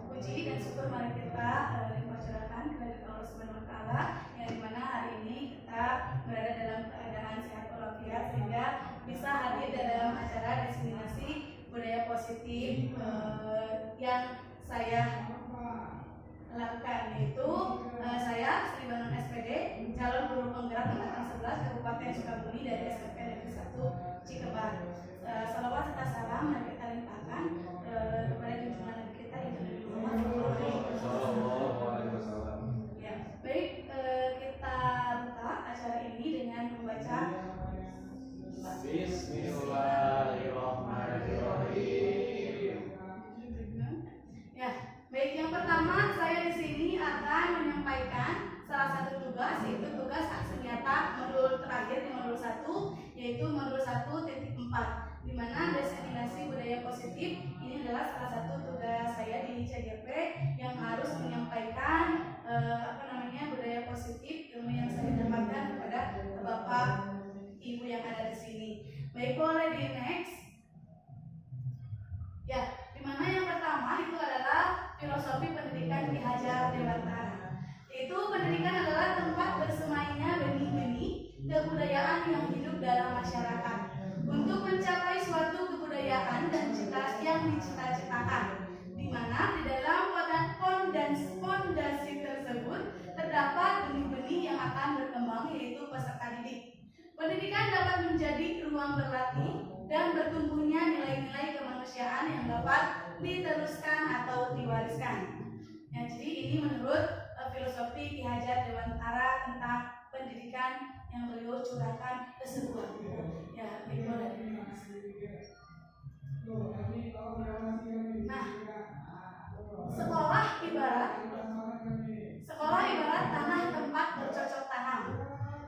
Puji dan syukur mari kita dipercurahkan kepada Allah Subhanahu wa taala yang dimana hari ini kita berada dalam keadaan sehat walafiat sehingga bisa hadir dalam acara diseminasi budaya positif yang saya lakukan, yaitu saya Sri Banon SPD, calon guru penggerak angkatan 11 Kabupaten Sukabumi dari SMP Negeri 1 Cikebar. Salawat serta salam mari kita limpahkan kepada junjungan Nabi kita itu Nabi Muhammad SAW. Ya, baik, kita buka acara ini dengan membaca Bismillahirrahmanirrahim. Ya, baik, yang pertama saya di sini akan menyampaikan salah satu tugas, yaitu tugas aksi nyata modul terakhir di modul 1, yaitu modul 1.4, di mana diseminasi budaya positif ini adalah salah satu tugas saya di CGP yang harus menyampaikan budaya positif ilmu yang saya dapatkan kepada Bapak Ibu yang ada di sini. Baik, boleh di next. Ya, dimana yang pertama itu adalah filosofi pendidikan Ki Hajar Dewantara. Yaitu pendidikan adalah tempat bersemainya benih-benih kebudayaan yang hidup dalam masyarakat untuk mencapai suatu kebudayaan dan cita yang dicita-citakan, di mana di dalam fondasi tersebut terdapat benih-benih yang akan berkembang, yaitu peserta didik. Pendidikan dapat menjadi ruang berlatih dan bertumbuhnya nilai-nilai kemanusiaan yang dapat diteruskan atau diwariskan. Ya, jadi ini menurut filosofi Ki Hajar Dewantara tentang pendidikan yang beliau curahkan tersebut. Ya, itu dari Nah, sekolah ibarat tanah tempat bercocok tanam,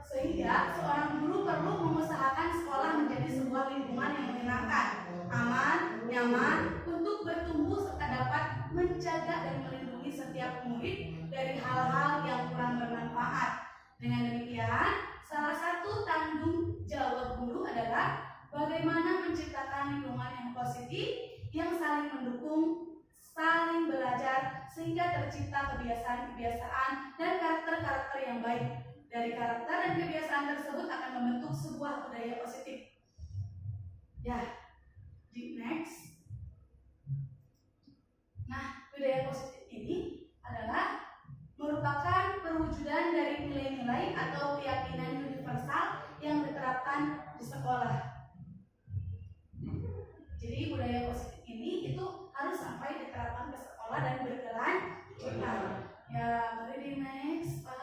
sehingga seorang guru perlu mengusahakan sekolah menjadi sebuah lingkungan yang menyenangkan, aman, nyaman untuk bertumbuh serta dapat menjaga dan melindungi setiap murid dari hal-hal yang kurang bermanfaat. Dengan demikian, salah satu tanggung jawab guru adalah bagaimana menciptakan lingkungan yang positif, yang saling mendukung, saling belajar, sehingga tercipta kebiasaan-kebiasaan dan karakter-karakter yang baik. Dari karakter dan kebiasaan tersebut akan membentuk sebuah budaya positif. Ya, di next. Nah, budaya positif ini adalah merupakan perwujudan dari nilai-nilai atau keyakinan universal yang diterapkan di sekolah. Jadi budaya positif ini itu harus sampai diterapkan ke sekolah dan berkelanjutan. Ya, mari di next, Pak.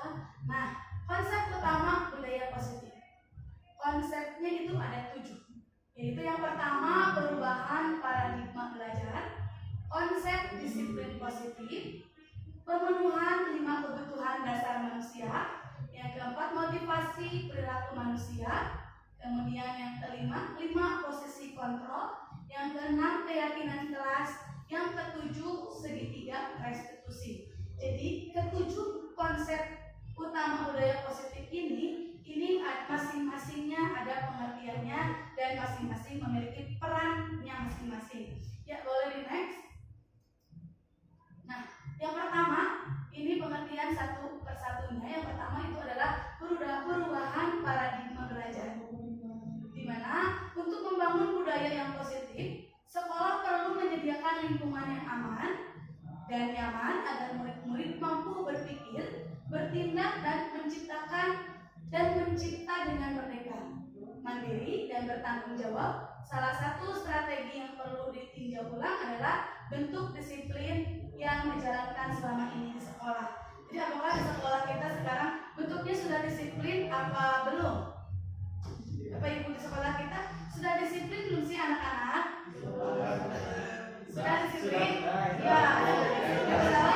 Nah, konsep utama budaya positif. Konsepnya itu ada 7. Yaitu yang pertama, perubahan paradigma belajar, konsep disiplin positif, pemenuhan 5 kebutuhan dasar manusia, yang keempat motivasi perilaku manusia, kemudian yang kelima 5 posisi kontrol, yang keenam keyakinan kelas, yang ketujuh segitiga restitusi. Jadi ketujuh konsep utama budaya positif ini masing-masingnya ada pengertiannya dan masing-masing memiliki perannya masing-masing. Ya, boleh di next. Nah, yang pertama ini pengertian satu persatunya. Yang pertama itu adalah perubahan paradigma belajar, di mana untuk membangun budaya yang positif, sekolah dan nyaman agar murid-murid mampu berpikir, bertindak dan mencipta dengan merdeka, mandiri dan bertanggung jawab. Salah satu strategi yang perlu ditinjau ulang adalah bentuk disiplin yang dijalankan selama ini di sekolah. Jadi apakah di sekolah kita sekarang bentuknya sudah disiplin apa belum? Bapak Ibu di sekolah kita sudah disiplin belum sih anak-anak? Sudah disiplin? Ya,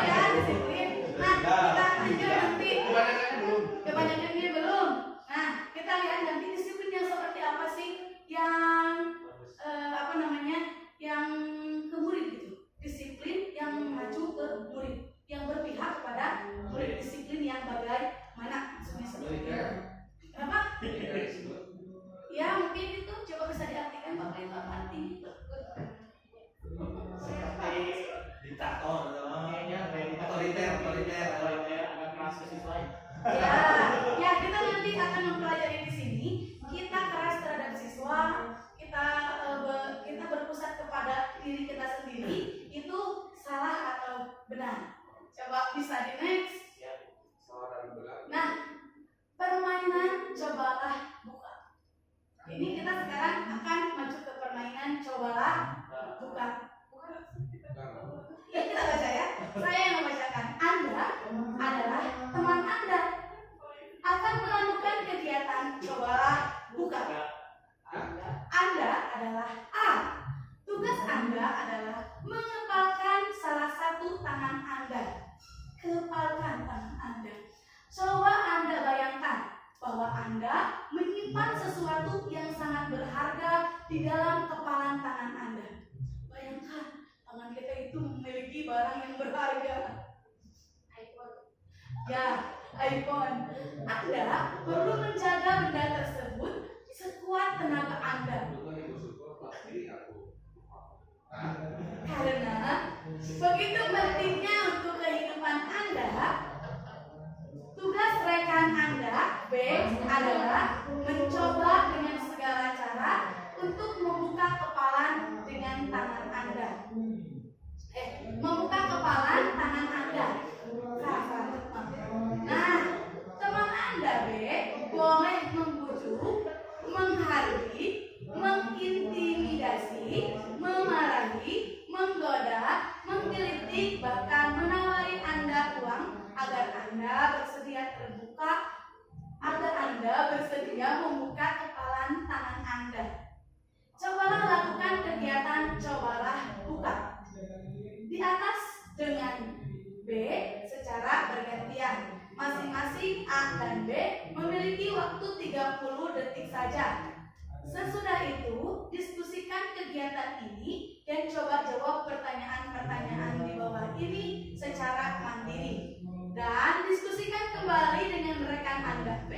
ya disiplin. Nah, kita lanjut nanti. Kebanyakan belum. Nah, kita lihat nanti disiplin yang seperti apa sih yang yang ke murid gitu. Disiplin yang maju ke murid, yang berpihak kepada murid. Disiplin yang bagaimana? Maksudnya seperti itu. Kenapa? Ya mungkin itu coba bisa diartikan Bapak Ibu arti seperti diktator otoriter agak keras ke siswa. Ya kita nanti akan mempelajari di sini. Kita keras terhadap siswa, kita berpusat kepada diri kita sendiri, itu salah atau benar? Coba bisa di next. Nah, permainan cobalah buka. Ini kita sekarang akan maju ke permainan cobalah buka. Ya kita baca ya. Saya yang membacakan. Anda adalah teman Anda akan melakukan kegiatan cobalah buka. Anda adalah A. Tugas Anda adalah mengepalkan salah satu tangan Anda. Kepalkan tangan Anda. Coba Anda bayangkan bahwa Anda menyimpan sesuatu yang sangat berharga di dalam kepalan tangan Anda. Bayangkan, tangan kita itu memiliki barang yang berharga. iPhone. Anda perlu menjaga benda tersebut sekuat tenaga Anda. Karena begitu pentingnya untuk kehidupan Anda, tugas rekan Anda, B, adalah mencoba dengan segala cara untuk membuka kepalan dengan tangan Anda. Membuka kepalan tangan Anda. Nah, teman Anda, B, boleh membujuk, menghardik, mengintimidasi, memarahi, menggoda, menggelitik, bahkan menawari Anda uang agar Anda bersedia membuka kepalan tangan Anda. Cobalah lakukan kegiatan cobalah buka di atas dengan B secara bergantian. Masing-masing A dan B memiliki waktu 30 detik saja. Sesudah itu, diskusikan kegiatan ini dan coba jawab pertanyaan-pertanyaan di bawah ini secara mandiri. Dan diskusikan kembali dengan rekan Anda B.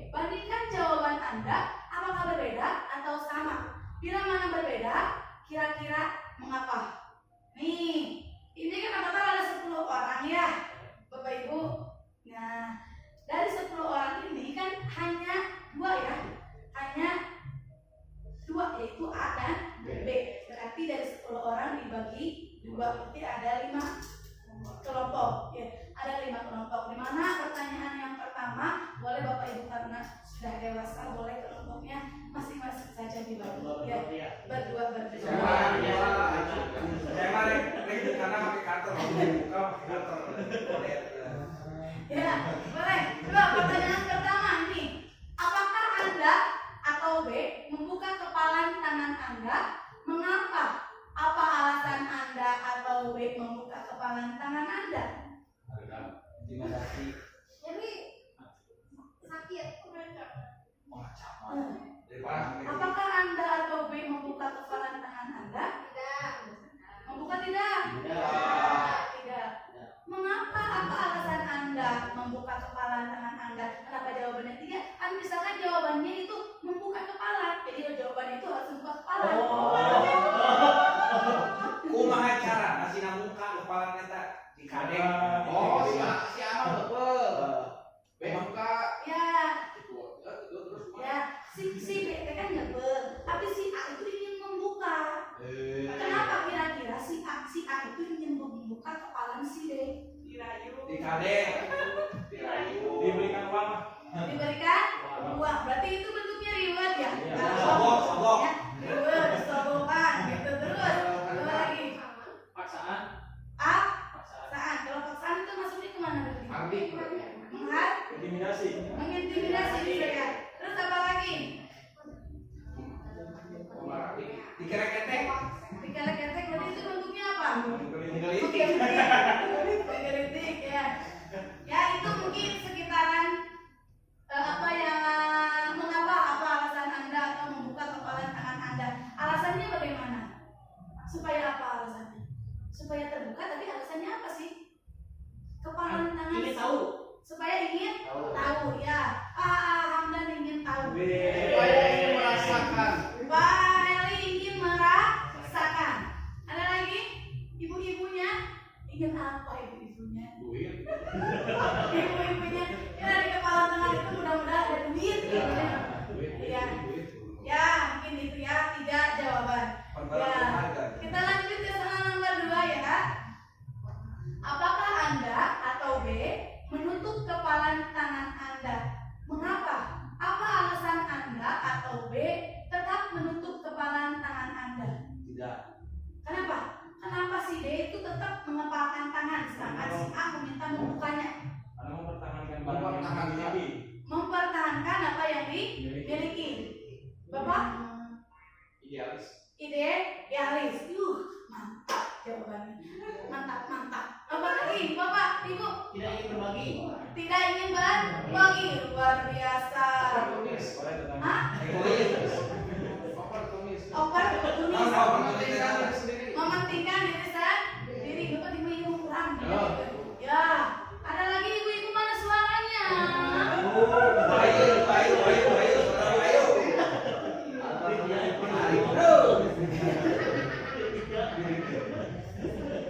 Bandingkan jawaban Anda apakah berbeda atau sama. Bila mana berbeda, kira-kira mengapa? Nih, ini kan total ada 10 orang ya, Bapak Ibu. Nah, dari 10 orang ini kan hanya 2 ya. Hanya 2 yaitu A dan B. Berarti dari 10 orang dibagi 2, berarti ada 5 kelompok ya. Ada 5 kelompok. Di mana pertanyaan yang pertama boleh Bapak Ibu karena sudah dewasa boleh kelompoknya masing-masing saja dibagi ya. Berdua. Saya mah karena pakai kartu buka pakai kartu. Ya, boleh. Coba pertanyaan pertama ini. Apakah Anda atau B membuka kepalan tangan Anda? Mengapa? Apa alasan Anda atau B membuka kepalan tangan Anda? Intimidasi. Jadi sakit. Apakah Anda atau B membuka kepalan tangan Anda? Tidak. Membuka tidak? Tidak. Mengapa? Apa alasan Anda membuka kepalan tangan Anda? Kenapa jawabannya tidak? Kan misalkan jawabannya itu membuka kepala, jadi jawabannya itu harus membuka kepala. Kumaha cara ngasih muka kepala neta di kadeng. Si Amal betul. Muka. Ya, si B kan ngebel, tapi si A itu ingin membuka. Kenapa kira-kira si A itu ingin membuka kepalan Dikade. Dirayu. Diberikan uang. Diberikan uang. Berarti itu bentuknya reward ya? Sogok. Ya, reward, sogokan gitu. Terus apa lagi? Paksaan. Paksaan. Kalau paksaan itu masuknya kemana berarti? Ardi. Intimidasi. Mengintimidasi bisa ya. Terus apa lagi? Dikerek-kerek. Dikelek-kelek berarti itu bentuknya apa? Digelitik. Mengkritik ya. Ya itu mungkin sekitaran apa yang mengapa apa alasan Anda atau membuka kepalan tangan Anda. Alasannya bagaimana? Supaya apa alasannya? Supaya terbuka tapi alasannya apa sih? Kepalan tangan Ingin tahu. supaya ingin tahu ya. Hamdan ingin tahu. Supaya ingin merasakan. Pak Eli ingin merasakan. Ada lagi? Ibu-ibunya ingin apa ibu-ibunya? Duit. Ibu-ibunya ya di kepala tangan itu mudah-mudahan ada duit gitu ya. Iya. Ya mungkin itu ya 3 jawaban. Ya. Kita lanjut ke soal nomor 2 ya. Apakah Anda atau B menutup kepalan tangan Anda? Mengapa? Apa alasan Anda atau B tetap menutup kepalan tangan Anda? Tidak. Kenapa? Kenapa si D itu tetap mengepalkan tangan sedangkan si A meminta membukanya? Karena mempertahankan barang yang dimiliki. Mempertahankan apa yang dimiliki. Bapak? Idealis. Idealis. Mantap jawabannya. Mantap. Apa lagi? Bapak, Ibu? Tidak ingin berbagi. Tidak ingin berbagi. Luar biasa. Oportunis. Hah? Egois. Oportunis. Oportunis. Mementingkan diri sendiri. Bapak Ibu ingin kurang. Ya. Ada lagi ibu-ibu mana suaranya?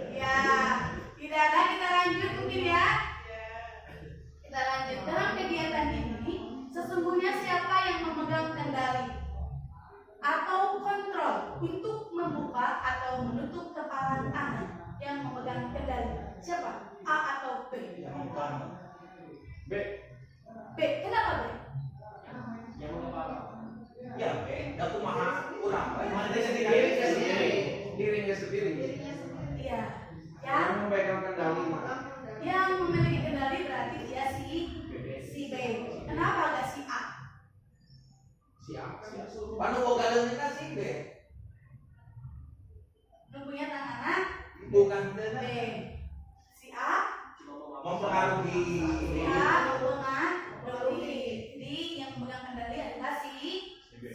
Ya, tidak ada, kita lanjut mungkin ya. Kita lanjut dalam kegiatan ini. Sesungguhnya siapa yang memegang kendali atau kontrol untuk membuka atau menutup kepalan tangan? Yang memegang kendali siapa? A atau B? B. B. Kenapa B? Yang mengepala. Ya, aku maha kurang. Dirinya sendiri. Iya. Yang memegang kendali mah. Yang memiliki kendali berarti dia si B. Kenapa gak si A? Siap. Panu boga leungitna si B. Nu punya tangan Bukan B. Si A mempengaruhi. Si A mempengaruhi. Jadi yang memegang kendali adalah si B.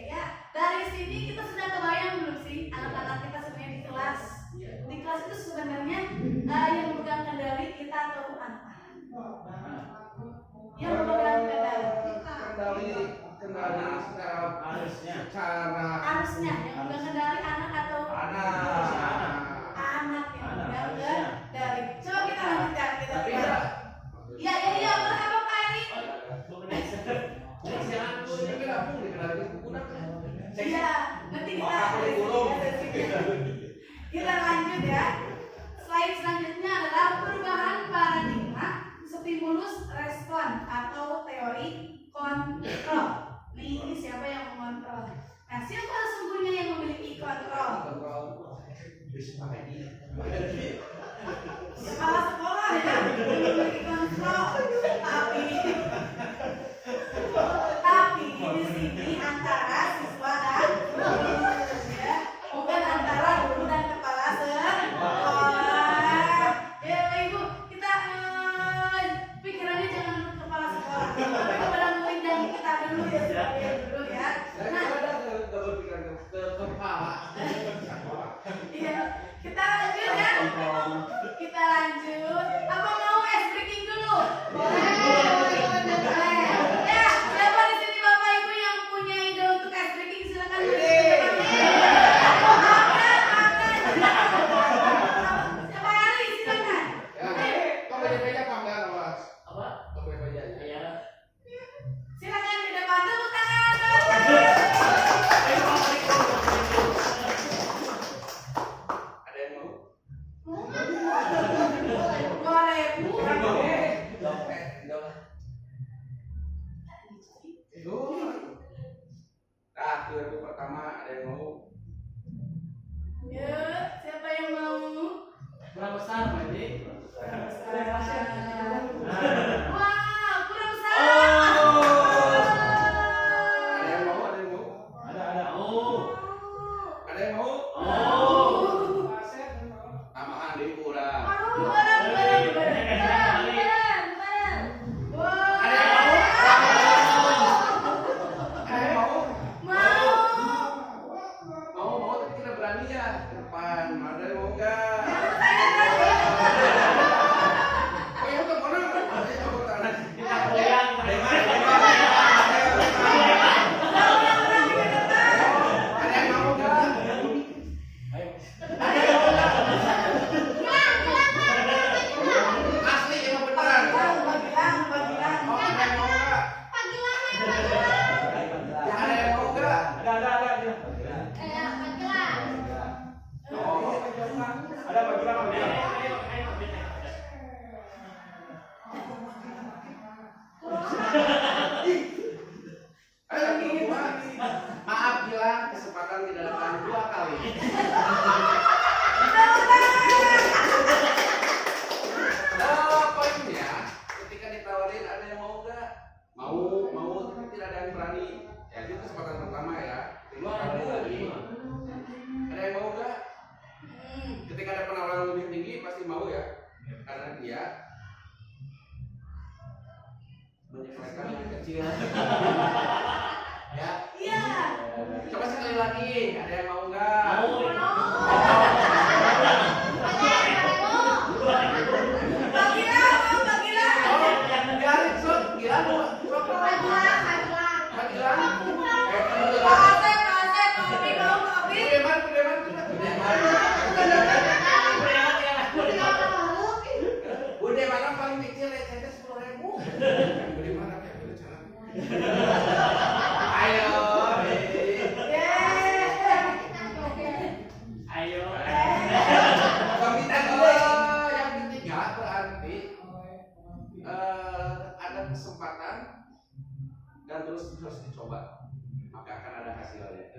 Ya, dari sini kita sudah kebayang belum sih anak-anak kita sebenarnya di kelas? Di kelas itu sebenarnya yang memegang kendali kita atau anak-anak? Yang memegang Kendali secara Harusnya. harusnya yang memegang kendali anak atau anak. anak yang memegang kendali. Coba kita lanjutkan kita. Tapi lihat. ya. Iya, apa Pak Eri? Iya, nanti kita lanjut ya. Slide selanjutnya adalah perubahan paradigma stimulus respon atau teori kontrol. Ini siapa yang mengontrol? Nah, siapa sesungguhnya yang memiliki kontrol? Kepala sekolah ya memiliki kontrol. Tapi di sini antara siswa dan guru ya, bukan antara guru dan kepala sekolah. Ya Ibu, kita pikirannya jangan dulu kepala sekolah, tapi kepada murid yang kita dulu ya sebagai guru ya. Nah, iya, kita lanjut ya. Kita lanjut. Apa mau ice breaking dulu? Boleh. Ya, siapa di sini Bapak Ibu yang punya ide untuk ice breaking silakan berdiri. Siapa hari silakan. Silakan di depan tepuk tangan. Ada yang mau? ke depan. Ada yang mau nggak? Oh ya udah mana? Ada yang mau tangan. Kita goyang. Ada yang mau nggak? Asli yang beneran. Oh, ada yang mau nggak? Ada yang mau nggak? Ada. Oh, Ada panggilan apa? ayo semua. Maaf bilang kesempatan tidak datang 2 kali. Poinnya ketika ditawarin ada yang mau nggak? Mau tapi tidak ada yang berani. Ya itu kesempatan pertama ya. Dua kali lagi. Ada yang mau nggak? Ketika ada penawaran lebih tinggi pasti mau ya. Karena dia menyesuaikan yang kecil. Ya. Iya. Coba sekali lagi. Ada yang mau nggak? Biarin Sun, gila lu. Panggilan. Bude mana paling kecil ya? Saya 10.000. Bude mana ya? Bude cara. Ayo. Ayo. Yang ketiga berarti ada kesempatan dan terus dicoba, maka akan ada hasilnya.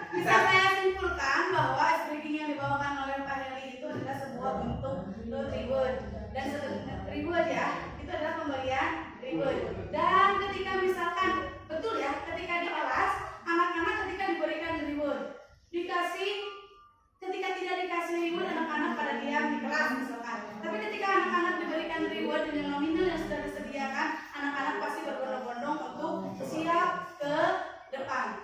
Bisa saya simpulkan bahwa speaking yang dibawakan oleh Pak Heli itu adalah sebuah bentuk reward dan reward ya, itu adalah pemberian reward. Dan ketika misalkan betul ya, ketika di kelas anak-anak ketika diberikan reward ketika tidak dikasih reward anak-anak pada diam di kelas misalkan. Tapi ketika anak-anak diberikan reward dengan nominal yang sudah disediakan, anak-anak pasti berbondong-bondong untuk siap ke depan.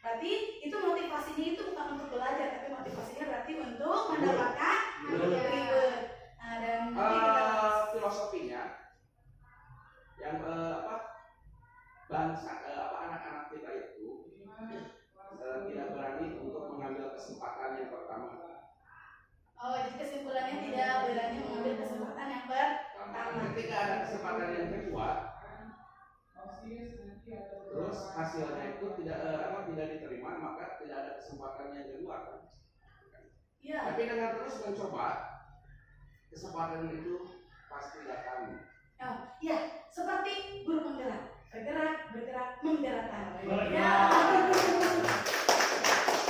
Berarti itu motivasinya itu bukan untuk belajar, tapi motivasinya berarti untuk mendapatkan reward. Nah, dan nanti kita Filosofinya yang bangsa anak-anak kita itu tidak berani untuk mengambil kesempatan yang pertama. Oh, jadi kesimpulannya tidak berani mengambil kesempatan yang pertama. Ketika ada kesempatan yang kedua, terus hasilnya itu tidak diterima, maka tidak ada kesempatan yang kedua. Iya. Tapi dengan terus mencoba, kesempatan itu pasti datang. Oh, iya, seperti guru penggerak, bergerak, menggerakkan. Ya.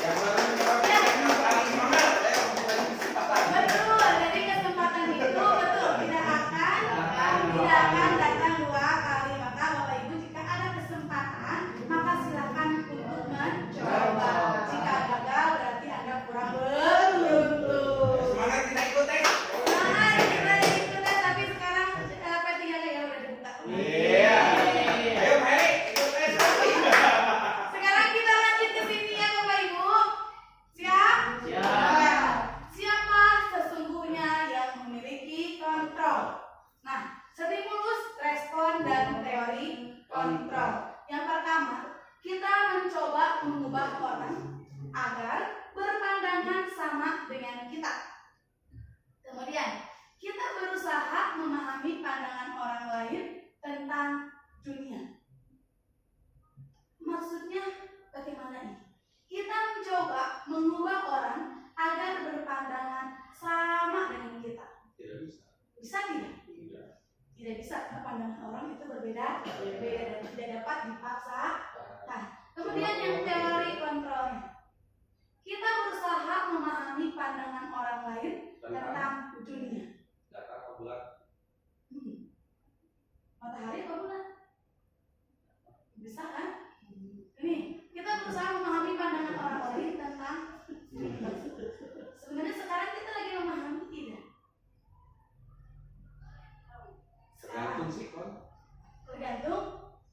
Yang paling semangat, Betul, jadi kesempatan itu betul tidak akan datang 2 kali. Maka Bapak Ibu jika ada kesempatan maka silakan untuk mencoba. Jika gagal berarti Anda kurang beruntung. semangat kita ikut Semangat kita ikut tapi sekarang P3-nya ya udah dibuka. Iya. Ayo Hei, ikut Sekarang kita lanjut ke sini ya Bapak Ibu. Siap? Siap. Siapa sesungguhnya yang memiliki kontrol? Nah, stimulus, respon, dan teori kontrol. Yang pertama, kita mencoba mengubah orang agar berpandangan sama dengan kita. Kemudian, kita berusaha memahami pandangan orang lain tentang dunia. Maksudnya bagaimana ini? Kita mencoba mengubah orang agar berpandangan sama dengan kita. Tidak bisa. Bisa tidak? Tidak bisa, karena pandangan orang itu berbeda dan tidak dapat dipaksa. Nah, kemudian yang teori kontrolnya, kita berusaha memahami pandangan orang lain tentang dunia. Data apa bulan? Matahari apa bulan? Bisa kan? Ini kita berusaha memahami pandangan orang lain tentang dunia. Sebenarnya sekarang kita lagi memahami tidak? Tergantung sikon. Tergantung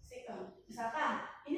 sikon. Misalkan ini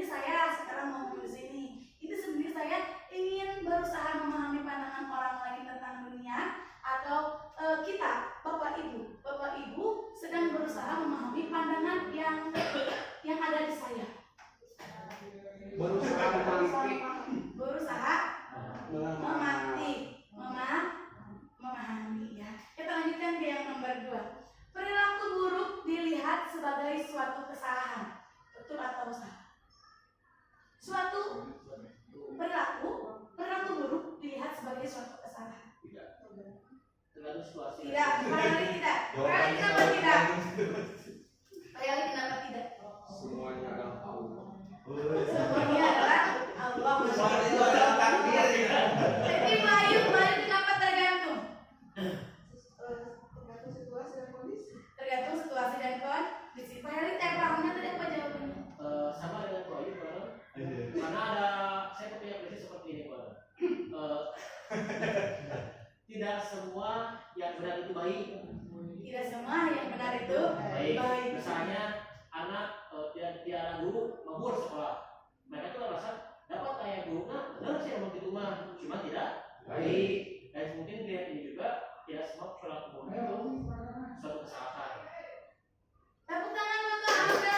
situasi. Tidak, Pak Yoli tidak. Pak Yoli kenapa tidak? Pak Yoli kenapa tidak? Semuanya adalah Allah. Semuanya adalah Allah. Soal itu adalah takdir. Jadi Bayu kenapa tergantung? Tergantung situasi dan kondisi. Pak Yoli pahamnya tadi apa jawabannya? Sama dengan Pak Ayu, karena ada saya punya prinsip seperti ini, Pak. Tidak semua yang benar itu baik. Tidak semua yang benar itu Baik. Misalnya anak dia guru mabur sekolah, mereka tuh merasa dapat kayak guru, benar sih emang gitu mah, cuma tidak baik. Dan mungkin dia ini juga tidak semua perilaku guru itu suatu kesalahan. Tepuk tangan untuk Anda.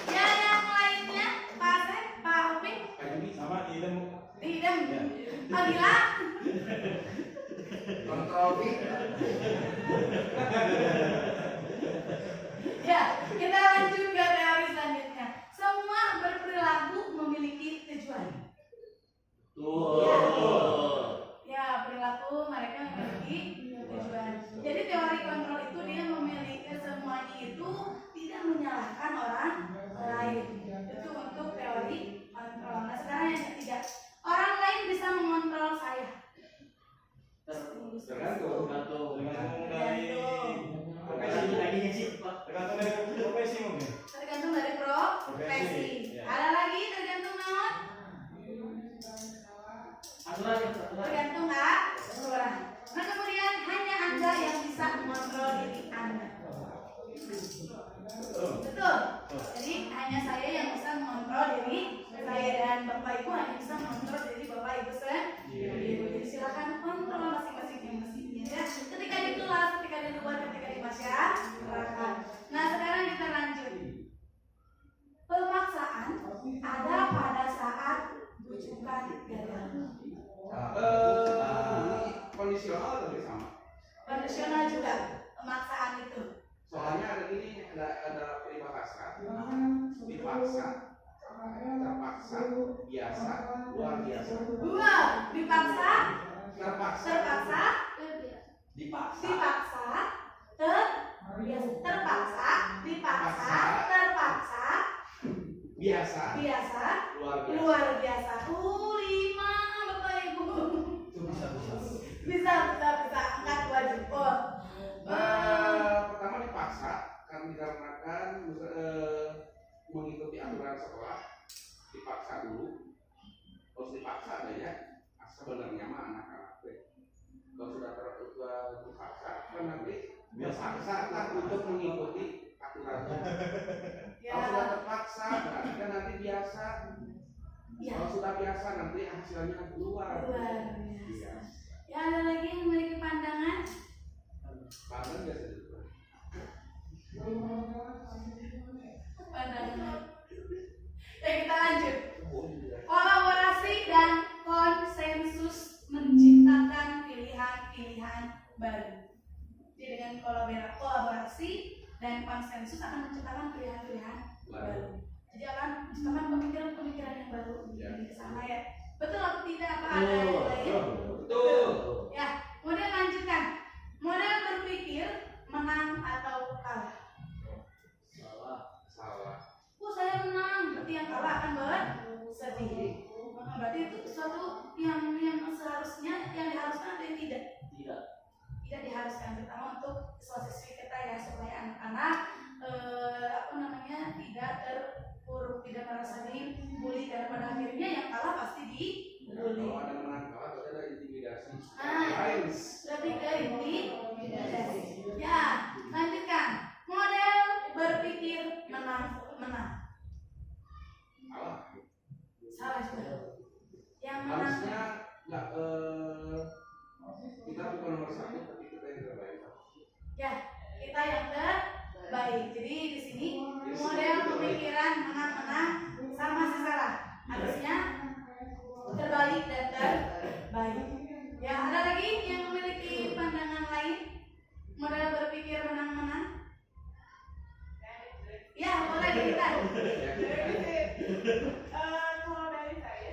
Ya, yang lainnya, Pak Asep, Pak Opik, Sama idem. Idem, Adila. Kontrol B. Ya, kita lanjut ke teori selanjutnya. Semua berperilaku memiliki tujuan. Ya, perilaku mereka memiliki tujuan. Jadi teori kontrol itu dia memiliki semuanya itu tidak menyalahkan orang lain. Itu untuk teori kontrol. Nah, sekarang yang ketiga, orang lain bisa mengontrol saya. Tergantung. Tergantung dari profesi mungkin. Tergantung dari profesi. Ada lagi tergantung naon? Tergantung aturan. Nah, kemudian hanya Anda yang bisa mengontrol diri Anda. Betul. Jadi hanya saya yang bisa mengontrol diri saya, dan Bapak Ibu hanya bisa mengontrol diri Bapak Ibu sendiri. Jadi silakan kontrol masing-masing yang pastinya ya. Ketika di kelas, ketika di luar, ketika di masyarakat. Nah, sekarang kita lanjut. Pemaksaan ada pada saat bujukan gagal. Kondisional tapi sama. Kondisional juga pemaksaan itu. Soalnya ada ini ada peribahasa dipaksa, terpaksa, biasa, luar biasa. Dua, dipaksa, Terpaksa, terpaksa, dipaksa, terpaksa, dipaksa, terpaksa, biasa, biasa, luar biasa. luar biasa. 5 Bapak Ibu. Bisa angkat wajib. Pertama dipaksa karena dikarenakan mengikuti aturan sekolah, dipaksa dulu. Harus dipaksa adanya. Sebenarnya mah anak-anak kalau sudah terpaksa kan nanti terpaksa kan untuk mengikuti aturan. Kalau sudah terpaksa berarti kan nanti biasa. Kalau sudah biasa nanti hasilnya luar biasa. Ya, ada lagi yang memiliki pandangan? Pandangan biasa juga. Pandangan. Ya, kita lanjut. Kolaborasi dan konsensus menciptakan pilihan-pilihan baru. Jadi dengan kolaborasi dan konsensus akan menciptakan pilihan-pilihan baru. Jadi akan menciptakan pemikiran-pemikiran yang baru di sana ya. Betul atau tidak? Apa ada yang lain? Betul. Ya, kemudian lanjutkan. Model berpikir menang atau kalah. Salah. Saya menang, berarti yang kalah akan bersedih. Berarti itu sesuatu yang seharusnya, yang diharuskan atau yang tidak? Tidak diharuskan, terutama untuk siswa-siswi kita ya, supaya anak-anak tidak terpuruk, tidak merasa dibully, karena pada akhirnya yang kalah pasti dibully. Kalau ada menang kalah berarti ada intimidasi. Lebih ke intimidasi. Ya, lanjutkan. Model berpikir menang. Salah juga. Yang menang. Harusnya nggak kita bukan nomor satu, tapi kita yang terbaik. Ya, kita yang terbaik. Jadi di sini model pemikiran menang sama sih salah. Harusnya terbaik dan terbaik. Ya, ada lagi yang memiliki pandangan lain? Model berpikir menang. Ya, boleh kita. Kalau dari saya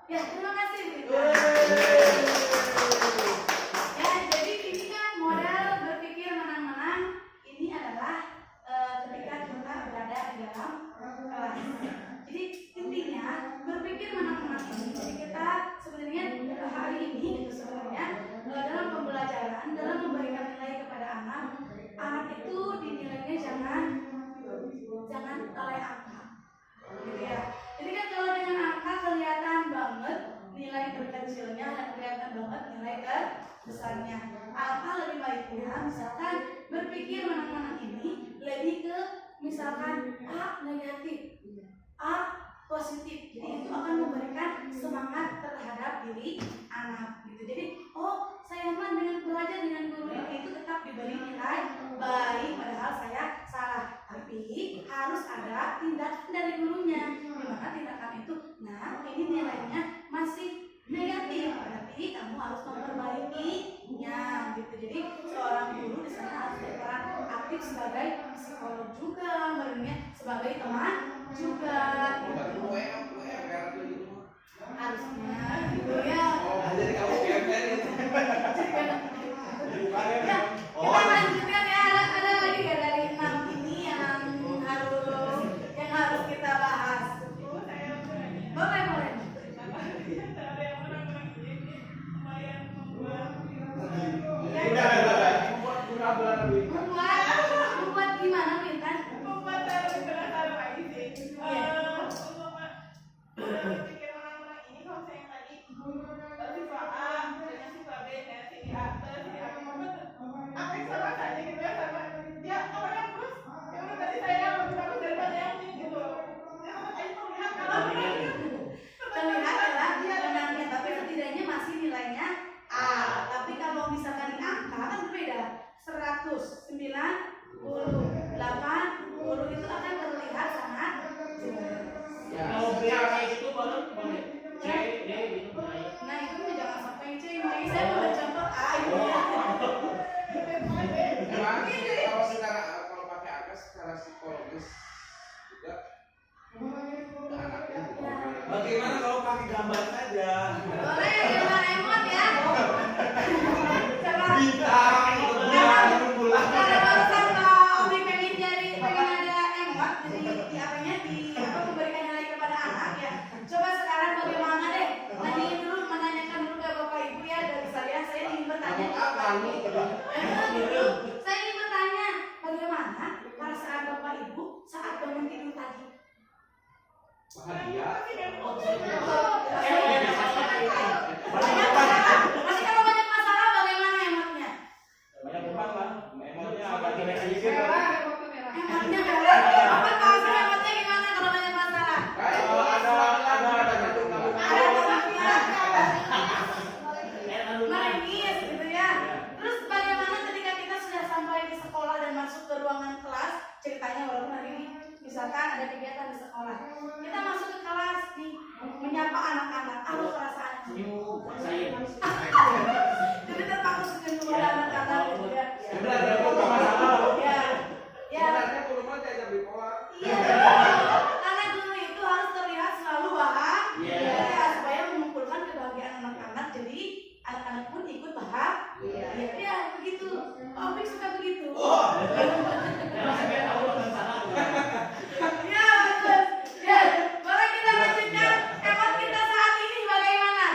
Ya, terima kasih. Ya, jadi ini kan model berpikir menang-menang. Ini adalah ketika kita berada di dalam kelas. Jadi intinya berpikir menang-menang ini. Jadi kita sebenarnya hari ini itu sebenarnya dalam pembelajaran, dalam memberikan nilai kepada anak, anak itu dinilainya jangan oleh angka, gitu ya. Jadi kan kalau dengan angka kelihatan banget nilai terkecilnya dan kelihatan banget nilai terbesarnya. Angka lebih baiknya misalkan berpikir menang-menang ini lebih ke misalkan A negatif, A positif. Jadi itu akan memberikan semangat terhadap diri anak gitu. Jadi oh saya mah dengan belajar dengan guru ini itu tetap diberi nilai baik padahal saya salah. Tapi harus ada tindakan dari gurunya. Dimana tindakan itu, nah ini nilainya masih negatif, berarti kamu harus memperbaikinya gitu. Jadi seorang guru di sana harus berperan aktif sebagai psikolog juga, sebagai teman juga. Harusnya gitu ya. Jadi kamu GMR itu. Ya, kita lanjutkan ya. Ada lagi ya dari 6 ini yang harus kita bahas. Boleh. Membuat gimana Bintan? Membuat saya lebih penasaran lagi sih. Berpikir menang-menang ini kalau saya tadi siswa A dengan siswa B dan sini A sini A apa yang sama saja gitu ya sama dia kalau yang plus yang menurut tadi saya lebih bagus daripada yang ini gitu. Ya sama kayak itu lihat kalau Terlihat adalah menangnya, tapi setidaknya masih nilainya A. Tapi kalau misalkan di angka kan berbeda. 100, 90, 80 itu akan terlihat sangat jelas. Kalau beliau kayak gitu boleh C, D gitu naik. Nah itu mah jangan sampai C, makanya saya mau contoh A itu ya. Memang kalau secara kalau pakai angka secara psikologis juga anaknya Bagaimana kalau pakai gambar saja? Boleh gambar emot ya. Coba. Bintang, bulan. Karena barusan kalau Omi pengen ada emot, jadi memberikan nilai kepada anak ya. Coba sekarang bagaimana deh? Menanyakan dulu ke Bapak Ibu ya dari saya ingin bertanya. Saya ingin bertanya, bagaimana perasaan Bapak Ibu saat bangun tidur tadi? bahagia. Masih kalau banyak masalah bagaimana emotnya? Banyak beban lah. Emangnya agak jelek sedikit. Emotnya berat. Bapak tahu sih emotnya gimana kalau banyak masalah? Nangis gitu ya. Terus bagaimana ketika kita sudah sampai di sekolah dan masuk ke ruangan kelas? Ceritanya walaupun hari ini misalkan ada kegiatan di sekolah, kita masuk ke kelas nih menyapa anak-anak. Apa perasaan? Senyum, saya. Jadi terpaku senyum kepada anak-anak gitu ya. Ya. Sebenarnya guru mah diajar bipolar. Iya. Karena guru itu harus terlihat selalu bahagia supaya mengumpulkan kebahagiaan anak-anak. Jadi anak-anak pun ikut bahagia. Ya begitu. Opik suka begitu. Karena saya tahu akan salah. Ya betul. Ya, boleh kita lanjutkan. Emot kita saat ini bagaimana?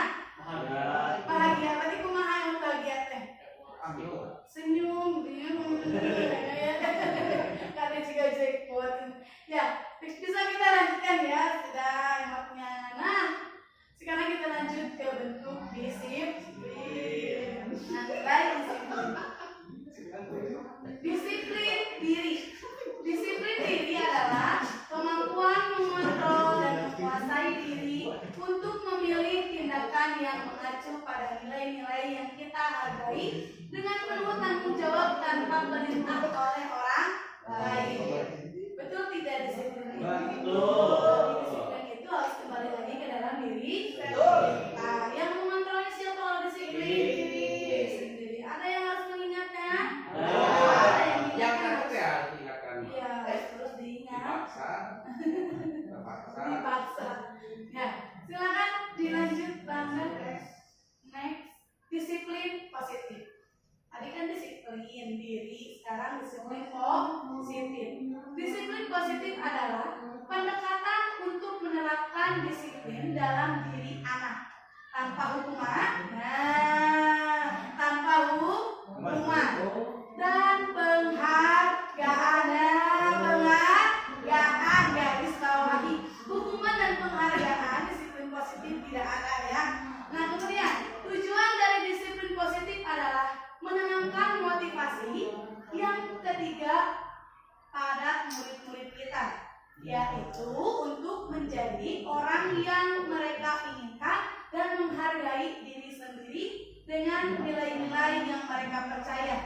Bahagia. Berarti kumaha emot bahagia teh? Senyum, karena juga jackpot. Ya, bisa kita lanjutkan ya. Sudah emotnya. Nah, sekarang kita lanjut ke bentuk disiplin. Nah, nilai disiplin. Disiplin diri. Disiplin diri adalah kemampuan mengontrol dan menguasai diri untuk memilih tindakan yang mengacu pada nilai-nilai yang kita hargai dengan penuh tanggung jawab tanpa perintah oleh orang lain. Betul tidak disiplin diri? Betul. Disiplin itu harus kembali lagi ke dalam diri. Nah, yang mengontrolnya siapa kalau disiplin? Diri sendiri. Ada yang harus mengingatkan? Ada yang Yang mengingatkan. takut ya harus diingatkan. Iya, terus diingat. Dipaksa. Dipaksa. Ya, Silakan dilanjut banget. Next, disiplin positif. Tadi kan disiplin diri, sekarang disiplin positif. Disiplin positif adalah pendekatan untuk menerapkan disiplin dalam diri anak tanpa hukuman, tanpa hukuman dan penghargaan, garis bawahi. Hukuman dan penghargaan disiplin positif tidak ada ya. Nah kemudian tujuan dari disiplin positif adalah menanamkan motivasi yang ketiga pada murid-murid kita, yaitu untuk menjadi orang yang mereka inginkan dan menghargai diri sendiri dengan nilai-nilai yang mereka percaya.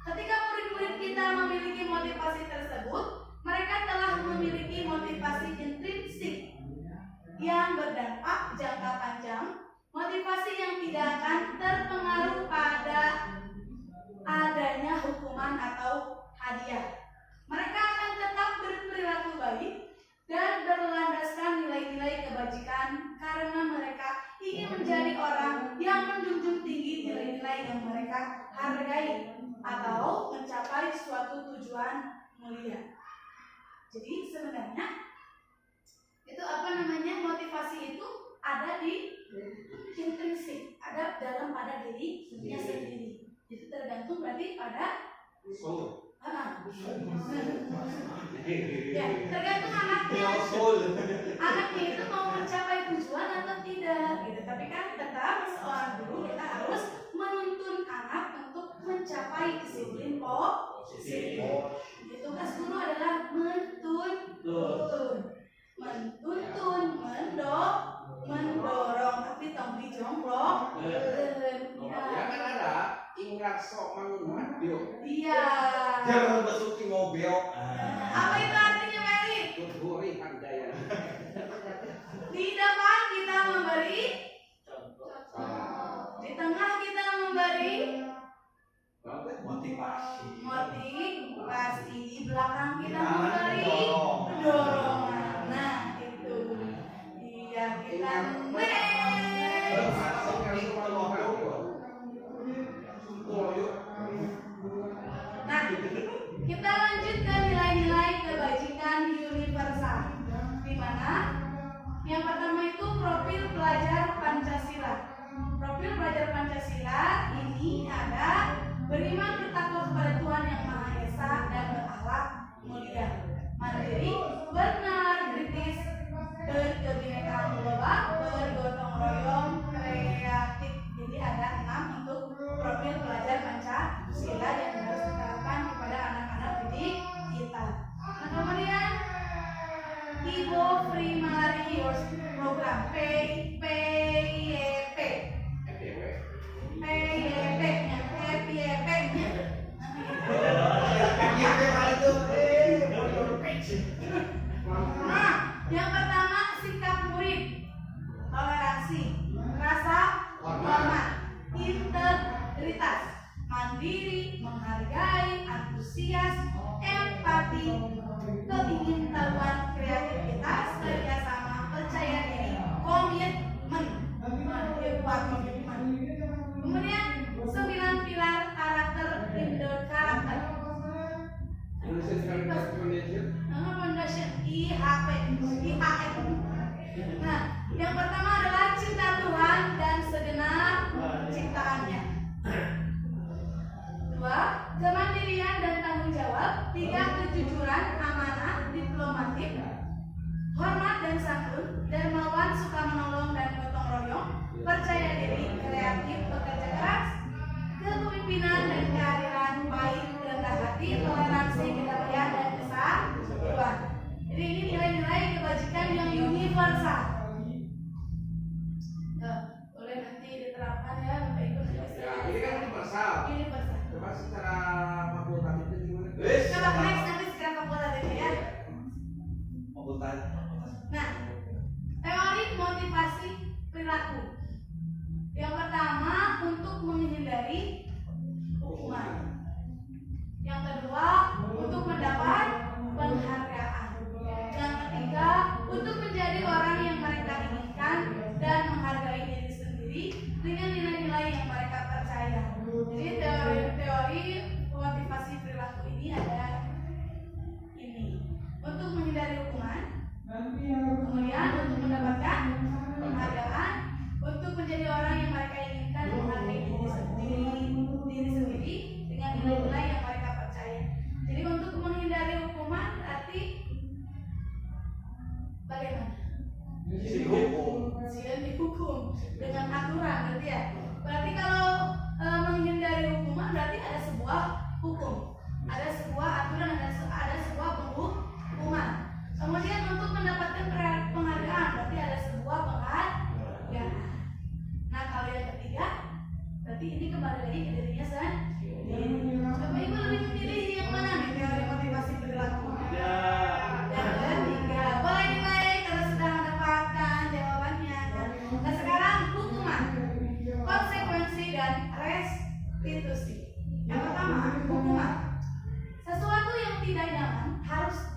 Ketika murid-murid kita memiliki motivasi tersebut, mereka telah memiliki motivasi intrinsik yang berdampak jangka panjang, motivasi yang tidak akan terpengaruh pada adanya hukuman atau hadiah. Mereka akan tetap berperilaku baik dan berlandaskan nilai-nilai kebajikan karena mereka ingin menjadi orang yang menjunjung tinggi nilai-nilai yang mereka hargai atau mencapai suatu tujuan mulia. Jadi sebenarnya itu motivasi itu ada di intrinsik, ada pada dirinya sendiri. Itu tergantung berarti pada ya, tergantung anaknya. Anaknya itu mau mencapai tujuan atau tidak gitu. Tapi kan tetap seorang guru kita harus menuntun anak untuk mencapai disiplin positif. Tugas guru adalah mendorong, tapi tong dijongklok. Ya kan ada ingrat sok mangumadil. Iya. Jangan besuki mobil. Apa itu artinya Meli? Tuturi handaya. Di depan kita memberi, di tengah kita memberi Motivasi. Di belakang kita memberi dorongan. Nah itu. Iya kita Nah, kita lanjut ke nilai-nilai kebajikan universal. Di mana? Yang pertama itu profil pelajar Pancasila. Profil pelajar Pancasila ini ada beriman bertakwa kepada Tuhan Yang Maha Esa dan berakhlak mulia, mandiri, benar, kritis, berkebinekaan global, bergotong royong, kreatif. Jadi ada 6 untuk profil pelajar Pancasila yang harus diterapkan kepada anak-anak didik kita. Nah kemudian Ibo Primary Youth Program PYP. Nah, yang pertama sikap murid, toleransi, rasa hormat, integritas, mandiri, menghargai, antusias, empati, keingintahuan, kreativitas, kerjasama, percaya diri, komitmen. Kemudian 9 pilar karakter karakter. Foundation IHF. Nah, yang pertama adalah cinta Tuhan dan segenap ciptaannya. 2, kemandirian dan tanggung jawab. 3, kejujuran, amanah, diplomatik, hormat dan santun, dermawan, suka menolong dan gotong royong, percaya diri, kreatif, bekerja keras, kepemimpinan dan kehadiran, baik, rendah hati, toleransi, kedamaian dan kesatuan. Jadi ini nilai-nilai kebajikan yang universal.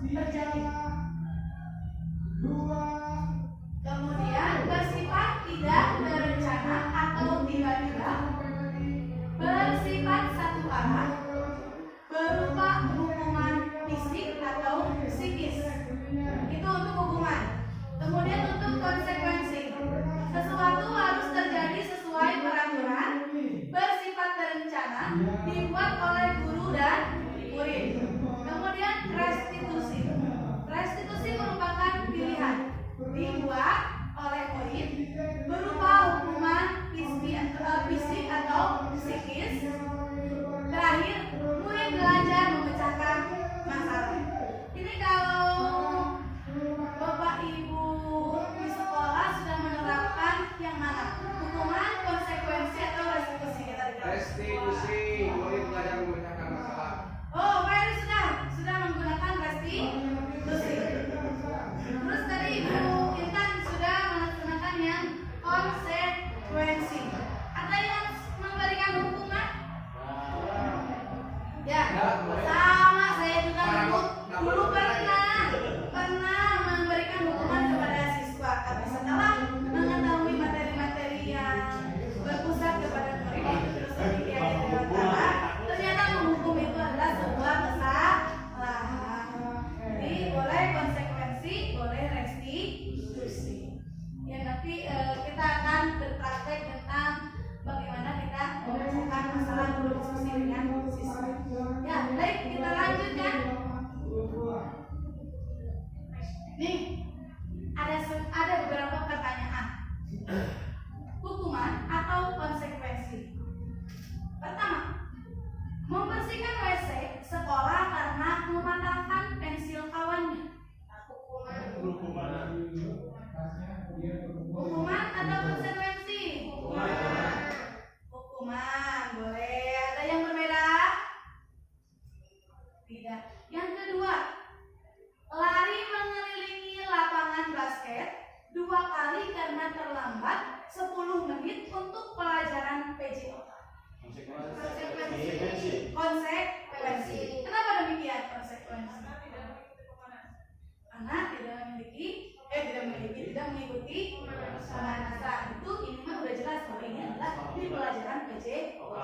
terjadi. Kemudian bersifat tidak terencana atau tiba-tiba, bersifat satu arah, berupa hukuman fisik atau psikis. Itu untuk hukuman. Kemudian untuk konsekuensi, sesuatu harus terjadi sesuai peraturan, bersifat terencana, dibuat oleh guru dan murid. Kemudian restitusi. Restitusi merupakan pilihan, dibuat oleh murid, berupa hukuman fisik atau psikis. Terakhir, murid belajar memecahkan masalah. Ini kalau Bapak Ibu di sekolah sudah menerapkan yang mana? Hukuman, konsekuensi, atau restitusi? Kita Restitusi, murid belajar memecahkan masalah. Oh, Pak Eri sudah menggunakan restitusi. Terus tadi Ibu Intan sudah melaksanakan yang konsekuensi. Ada yang memberikan hukuman? Ya, sama saya juga dulu pernah memberikan hukuman kepada siswa. Tapi setelah mengetahui materi-materi yang berpusat kepada murid itu filosofi kehidupan utama, ternyata menghukum itu adalah sebuah kesalahan. Jadi boleh konsekuensi, boleh restitusi. Ya nanti kita akan berpraktek tentang bagaimana kita menyelesaikan masalah berdiskusi dengan siswa. Ya, baik kita lanjutkan. Nih, ada beberapa pertanyaan. Hukuman atau konsekuensi? Pertama, membersihkan WC sekolah karena mematahkan pensil kawannya. Hukuman atau konsekuensi? Hukuman, boleh. Ada yang berbeda? Tidak. Yang kedua, lari mengelilingi lapangan basket 2 kali karena terlambat 10 menit untuk pelajaran PJOK. Konsekuensi. Kenapa demikian konsekuensi? Karena tidak mengikuti pemanasan. Itu ini mah udah jelas bahwa ini adalah di pelajaran PJOK.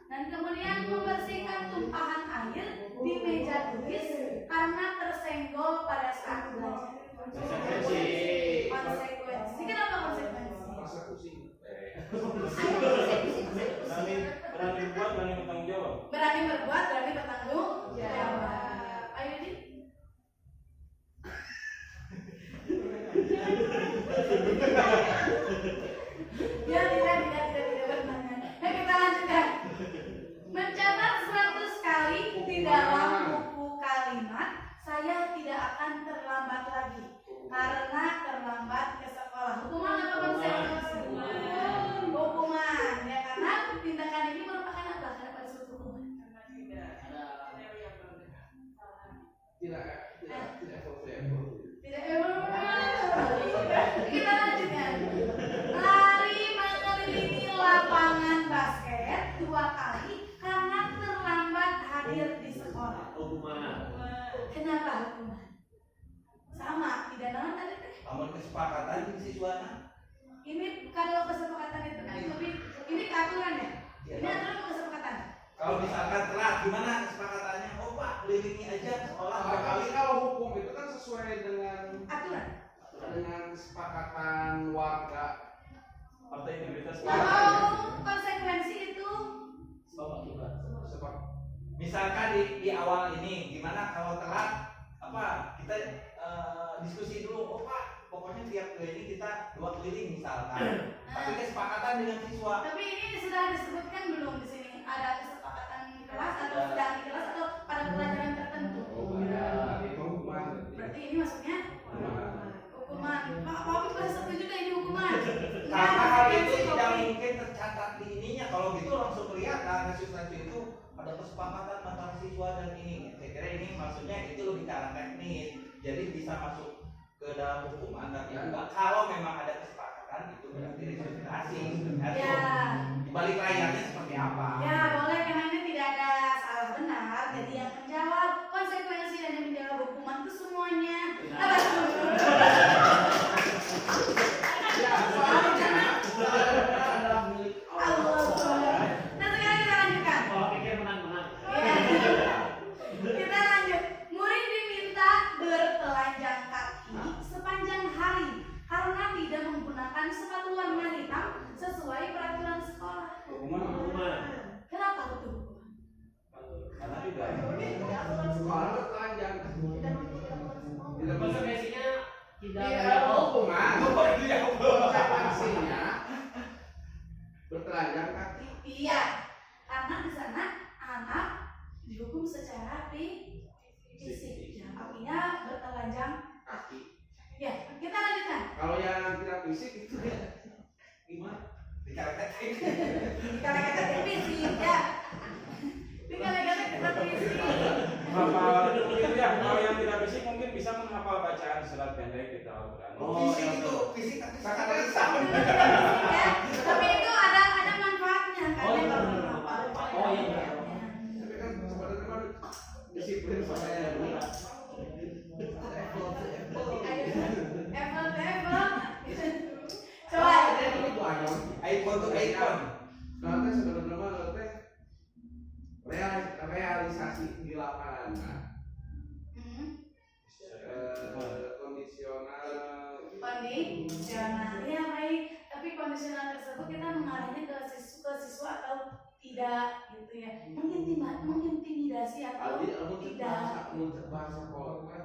Dan kemudian membersihkan tumpahan air di meja tulis karena tersenggol pada saat belajar. Konsekuensi. Kenapa konsekuensi? Persekusi. Berani berbuat, berani bertanggung jawab. Berani berbuat, berani bertanggung jawab. Ayo di. Ya tidak bertanya. Kita lanjutkan. Mencatat 100 kali di dalam buku kalimat, saya tidak akan terlambat lagi karena terlambat ke sekolah. Hukuman atau konsekuensi? Hukuman, ya karena tindakan ini merupakan apa? Karena pada suatu hukuman. Tidak Kita lanjutkan. Lari mengelilingi lapangan basket 2 kali karena terlambat hadir di sekolah. Hukuman. Kenapa hukuman? Sama, pidana tadi teh. Amal kesepakatan di siswana. Ini kalau kesepakatan itu kan lebih ini keaturan ya. Ini aturan atau kesepakatan? Kalau misalkan telat, gimana kesepakatannya? Oh Pak, kelilingi aja sekolah 2 kali. Tapi kalau hukum itu kan sesuai dengan Aturan. kesepakatan warga. Partai Integritas. Kalau konsekuensi itu Sebab Misalkan di awal ini, gimana kalau telat? Apa kita diskusi dulu? Oh Pak, pokoknya tiap keliling kita 2 keliling misalkan. Tapi kesepakatan dengan siswa. tapi ini sudah disebutkan belum di sini? Ada kesepakatan di kelas atau sedang di kelas atau pada pelajaran tertentu? itu hukuman. Berarti ini maksudnya hukuman. Pak Papi sudah setuju deh ini hukuman. Karena hal itu tidak mungkin tercatat di ininya. Kalau gitu langsung kelihatan restitusi itu ada kesepakatan antara siswa dan ini. Saya kira ini maksudnya itu lebih cara teknis. Jadi bisa masuk ke dalam hukuman, tapi enggak kalau memang ada kesepakatan itu berarti restitusi. Ya. Di balik layarnya seperti apa? Ya boleh karena ini tidak ada salah benar. Jadi yang menjawab konsekuensi dan yang menjawab hukuman tidak Tidak ada ada hukuman. Iya, Konsekuensinya bertelanjang kaki. Iya, karena di sana anak dihukum secara fisik. Ya, artinya bertelanjang Kaki. ya. Kita lanjutkan. Kalau yang tidak fisik itu ya gimana? dikatakan Dikata-kata fisik ya. Dikata-kata kita fisik. Hafal itu ya, kalau yang tidak fisik mungkin bisa menghafal bacaan surat pendek kita Al-Quran. fisik itu fisik tapi sangat risau. Ya, tapi itu ada manfaatnya kan. Oh, iya, Kalau benar. apa-apa. Oh, iya, benar. Tapi kan sebenarnya kan disiplin saya dulu. Apple. Coba. iPhone to iPhone. Nanti sebenarnya nanti realisasi di lapangan, nah, kondisional. Kondisional ya baik, tapi kondisional tersebut kita mengarahnya ke siswa atau tidak gitu ya, mengintimidasi atau Aldi, kamu tidak. bahasa kolot kan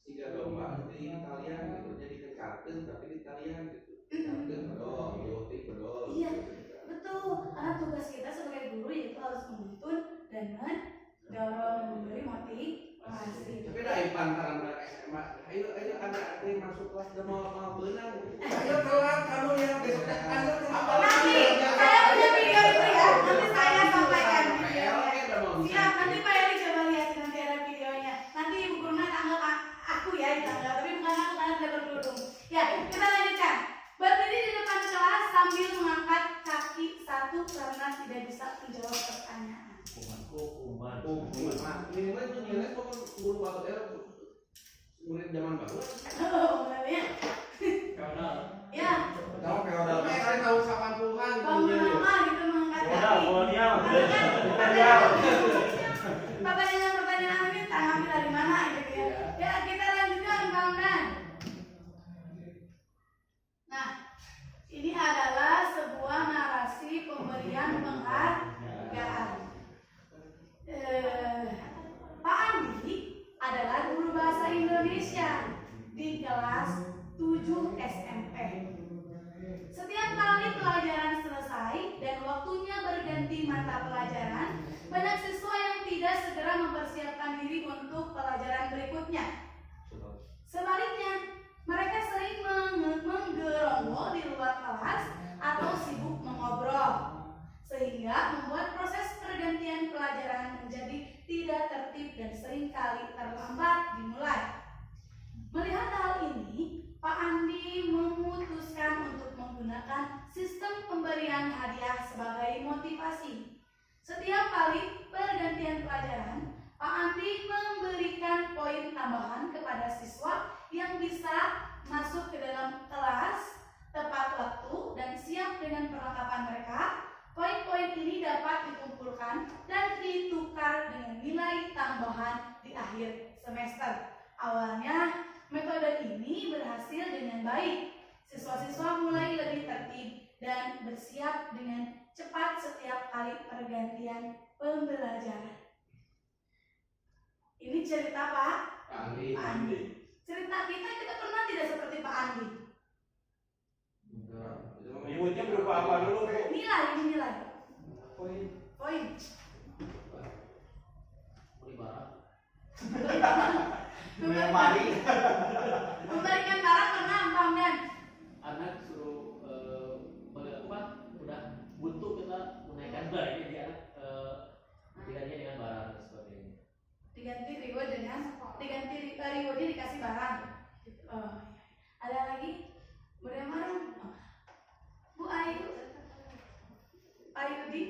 tiga domba di Italian gitu, jadi kecarten tapi di Italian gitu. Kecarten bedol, yotik bedol. Iya, betul, karena tugas kita sebagai guru yaitu harus menuntun dan mendorong, memberi motivasi. Tapi ada pantaran budak SMA. Ayo ada yang masuk kelas udah mau berenang. Ayo telat kamu yang besok ayo kenapa? Nanti saya punya video itu ya, nanti saya sampaikan PL videonya. udah mau bisa. Siap, nanti Pak Eli coba lihat nanti ada videonya. Nanti Ibu Guruna tanggal aku ya di tanggal, tapi bukan aku karena tidak berkerudung. Ya, kita lanjutkan. Berdiri di depan kelas sambil mengangkat kaki satu karena tidak bisa menjawab pertanyaan. hukuman. Minimal itu nilai kok guru waktu era murid zaman baru. Oh, ya. Karena Ya, Kamu feodal. Saya tahun 80-an gitu. bangun lama gitu mengangkat Modal, kaki. kolonial. Pertanyaan ini tangan dari mana gitu ya. Ya, kita lanjutkan kawan-kawan. Nah, ini adalah sebuah narasi pemberian penghargaan. Pak Andi adalah guru bahasa Indonesia di kelas 7 SMP. Setiap kali pelajaran selesai dan waktunya berganti mata pelajaran, banyak siswa yang tidak segera mempersiapkan diri untuk pelajaran berikutnya. Sebaliknya, mereka sering menggerombol di luar kelas atau sibuk mengobrol, sehingga membuat proses pergantian pelajaran menjadi tidak tertib dan seringkali terlambat dimulai. Melihat hal ini, Pak Andi memutuskan untuk menggunakan sistem pemberian hadiah sebagai motivasi. Setiap kali pergantian pelajaran, Pak Andi memberikan poin tambahan kepada siswa yang bisa masuk ke dalam kelas tepat waktu dan siap dengan perlengkapan mereka. Poin-poin ini dapat dikumpulkan dan ditukar dengan nilai tambahan di akhir semester. Awalnya, metode ini berhasil dengan baik. Siswa-siswa mulai lebih tertib dan bersiap dengan cepat setiap kali pergantian pembelajaran. Ini cerita Pak Andi. Cerita kita pernah tidak seperti Pak Andi. Ributnya berupa apa dulu, Bu? Nilai. Poin. beli barang. Memari. Memberikan barang pernah kan? Anak suruh udah buntu kita menaikkan barang ini dia digantinya dengan barang seperti ini. Diganti rewardnya dikasih barang. Oh, ada lagi? Boleh marah? Oh. Bu Ayu, Ayudi,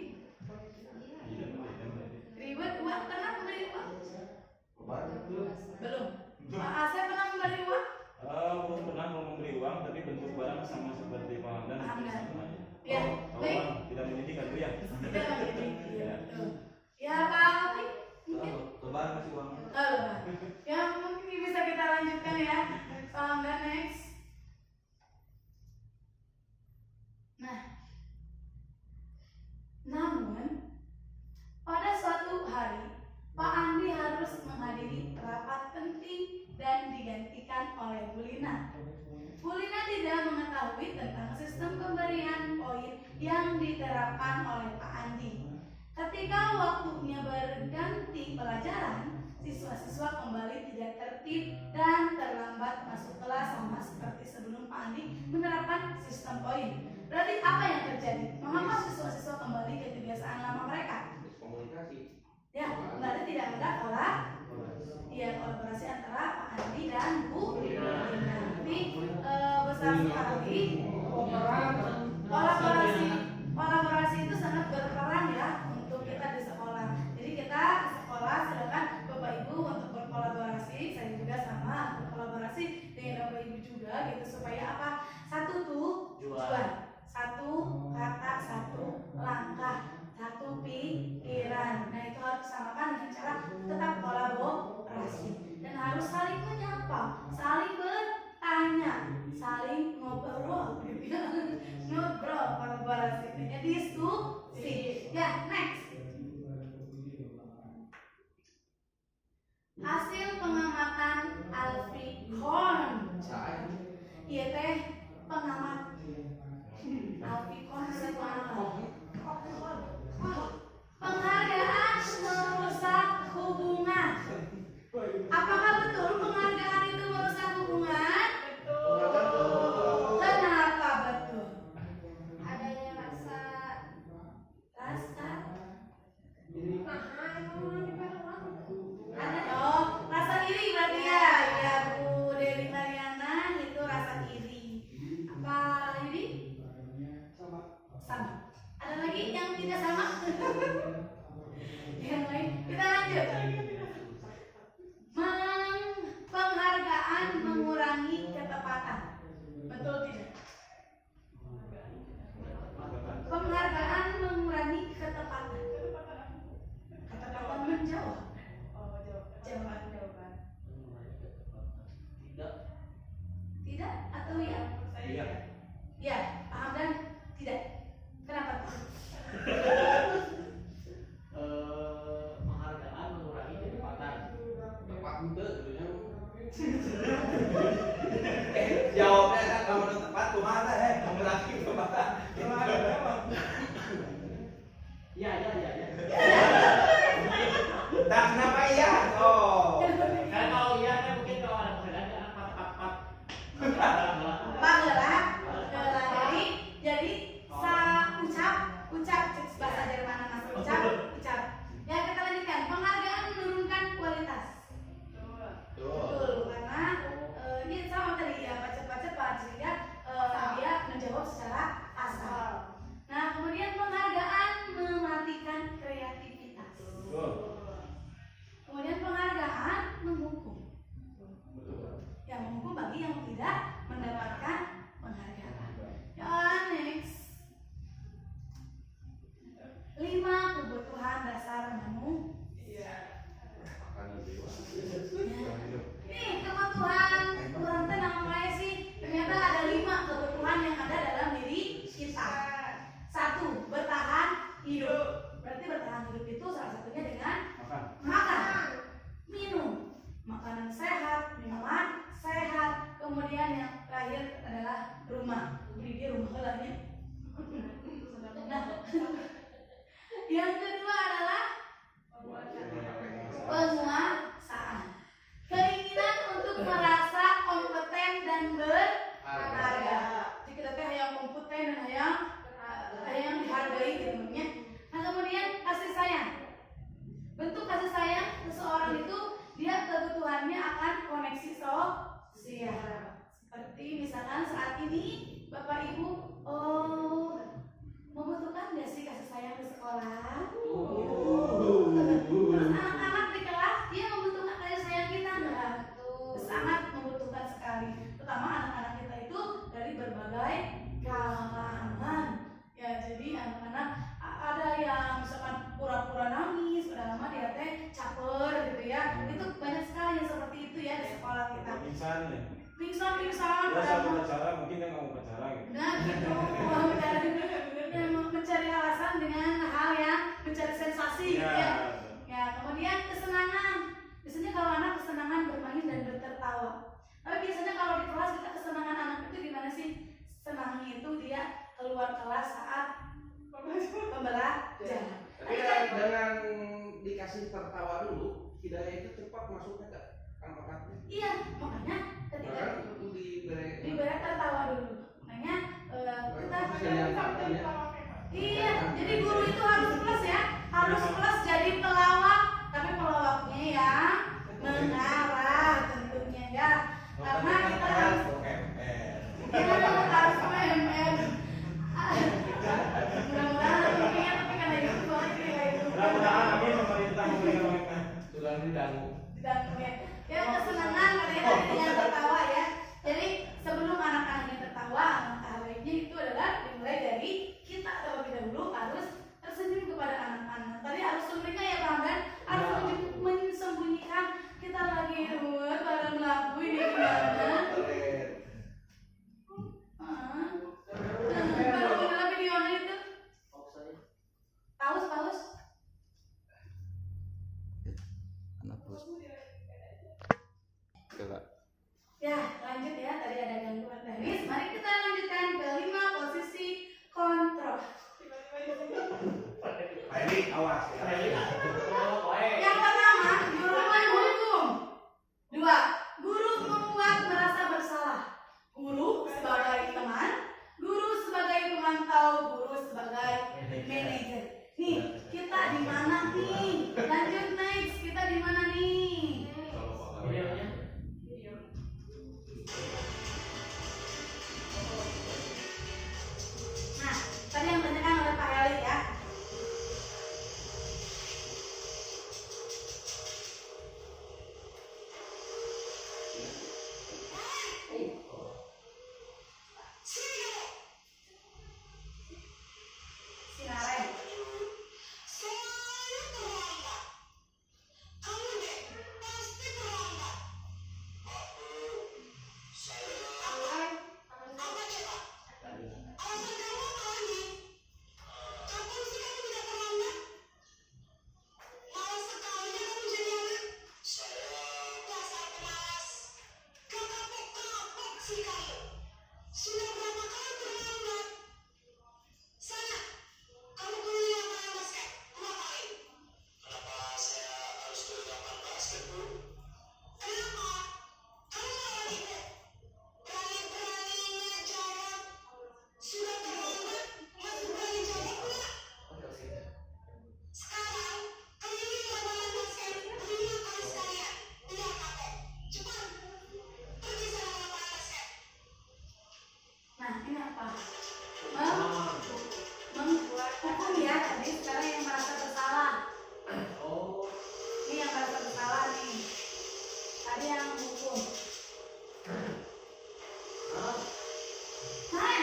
reward uang pernah memberi uang? Belum. Pak Asep pernah memberi uang? Belum pernah mau memberi uang, tapi bentuk barang sama seperti Pak Hamdan. Hamdan. Sama aja. Ya, Kalau baik. uang tidak mendidik kan, Bu ya? Tidak menjadi. Ya Pak Alfi, mungkin. Lebaran kasih uang. Ya mungkin bisa kita lanjutkan ya. Pak Hamdan next. Nah, namun pada suatu hari Pak Andi harus menghadiri rapat penting dan digantikan disampaikan oleh Bu Lina. Bu Lina tidak mengetahui tentang sistem pemberian poin yang diterapkan oleh Pak Andi. Ketika waktunya berganti pelajaran, siswa-siswa kembali tidak tertib dan terlambat masuk kelas sama seperti sebelum Pak Andi menerapkan sistem poin. Berarti apa yang terjadi? Mengapa siswa-siswa kembali ke kebiasaan lama mereka? Komunikasi. Ya, berarti tidak ada kolaborasi antara Pak Andi dan Bu Lina. Tapi besar sekali kolaborasi itu sangat berperan ya untuk kita di sekolah. Jadi kita di sekolah silakan Bapak Ibu untuk berkolaborasi. Saya juga sama berkolaborasi dengan Bapak Ibu juga gitu supaya apa? Satu tujuan, satu kata, satu langkah, satu pikiran. Nah itu harus disamakan dengan cara tetap kolaborasi dan harus saling menyapa, saling bertanya, saling ngobrol, ngobrol kolaborasi, diskusi. Ya, next. Hasil pengamatan Alfie Korn. Iya teh pengamat. Alfie Korn hasil pengamat. Penghargaan merusak hubungan. Apakah betul penghargaan itu merusak hubungan? Betul. Kenapa betul? Adanya rasa ada rasa iri berarti ya. Ya Bu Dewi Mariana itu rasa iri. Apa iri? Sama. Ada lagi yang tidak sama? Yang lain kita lanjut. Penghargaan mengurangi ketepatan. Betul tidak? Penghargaan mengurangi ketepatan. Ketepatan menjawab. Jawaban. Tidak atau ya? Iya. Ya, paham dan tidak. Kenapa tuh? Penghargaan mengurangi kecepatan. Tepat ente dulunya. Jawabnya kan kamu udah tepat kumaha mengurangi kecepatan. Gimana? Ya. Dan kenapa iya? Oh. Karena kalau iya kan mungkin kalau ada penghargaan pat. Bagelah. Jadi ucap bahasa Jerman mas ucap. Ya kita lanjutkan. Penghargaan menurunkan kualitas. Betul, karena ini sama tadi ya cepat sehingga dia menjawab secara asal. Nah kemudian penghargaan mematikan kreativitas. Kemudian penghargaan menghukum. Yang menghukum bagi yang tidak mendapatkan penghargaan. Ya next. 5 kebutuhan dasar manusia. Nih kebutuhan kurang tenang namanya sih. Ternyata ada 5 kebutuhan yang ada dalam diri kita. 1. Bertahan hidup. Berarti bertahan hidup itu salah satunya dengan makan, minum, makanan sehat, minuman sehat. Kemudian yang terakhir adalah rumah. Jadi dia rumah helanya. Nah, yang kedua adalah penguasaan. Keinginan untuk merasa kompeten dan berharga. Jadi kita teh yang kompeten dan yang dihargai temennya. Nah kemudian kasih sayang. Bentuk kasih sayang seseorang itu dia kebutuhannya akan koneksi sosial. Seperti misalkan saat ini Bapak Ibu membutuhkan nggak sih kasih sayang di sekolah? Terus anak-anak di kelas dia membutuhkan kasih sayang kita nggak? Sangat membutuhkan sekali. Terutama anak-anak kita itu dari berbagai kalangan. Ya jadi anak-anak ada yang misalkan pura-pura nangis, udah lama dia teh caper gitu ya. Itu banyak sekali yang seperti itu ya di sekolah kita. Pingsan. Ya satu pacaran mungkin dia nggak mau pacaran gitu. Nah gitu, mencari alasan dengan hal yang mencari sensasi gitu ya. Ya kemudian kesenangan. Biasanya kalau anak kesenangan bermain dan bertertawa. Tapi kelas saat pembelajaran. Tapi dengan dikasih tertawa dulu, hidayah itu cepat masuknya ke angkatnya. Iya, makanya ketika Bahkan diberi tertawa dulu, makanya kita iya, jadi guru itu harus plus ya, harus plus jadi pelawak, tapi pelawaknya ya mengarah tentunya ya, karena kita harus harus UMR. Mudah-mudahan tentunya, tapi karena itu soalnya kayak itu. Mudah-mudahan amin pemerintah memberikan mereka. sudah didangu. Ya kesenangan kalian tadi dengan tertawa ya. Jadi sebelum anak-anaknya tertawa, alangkah baiknya itu adalah dimulai dari kita terlebih dahulu harus tersenyum kepada anak-anak. Tadi harus sembunyikan ya Bang Dan, harus mensembunyikan kita lagi buat pada melaku ini gimana? Baru dalam videonya itu paus. Ya, lanjut ya. Tadi ada gangguan teknis. Mari kita lanjutkan ke 5 posisi kontrol. Baik, awas ya. Yang pertama, guru menghukum. 2. Guru membuat merasa bersalah. Guru sebagai teman, guru sebagai pemantau, guru sebagai manajer. Nih, kita di mana nih? Lanjut next, kita di mana nih? Nah, tadi yang ditanyakan oleh Pak Elit ya. Sinaren. Nah, ini apa? Membuat hukum ya. Tadi sekarang yang merasa bersalah. Ini yang merasa bersalah nih. Tadi yang hukum. Nah,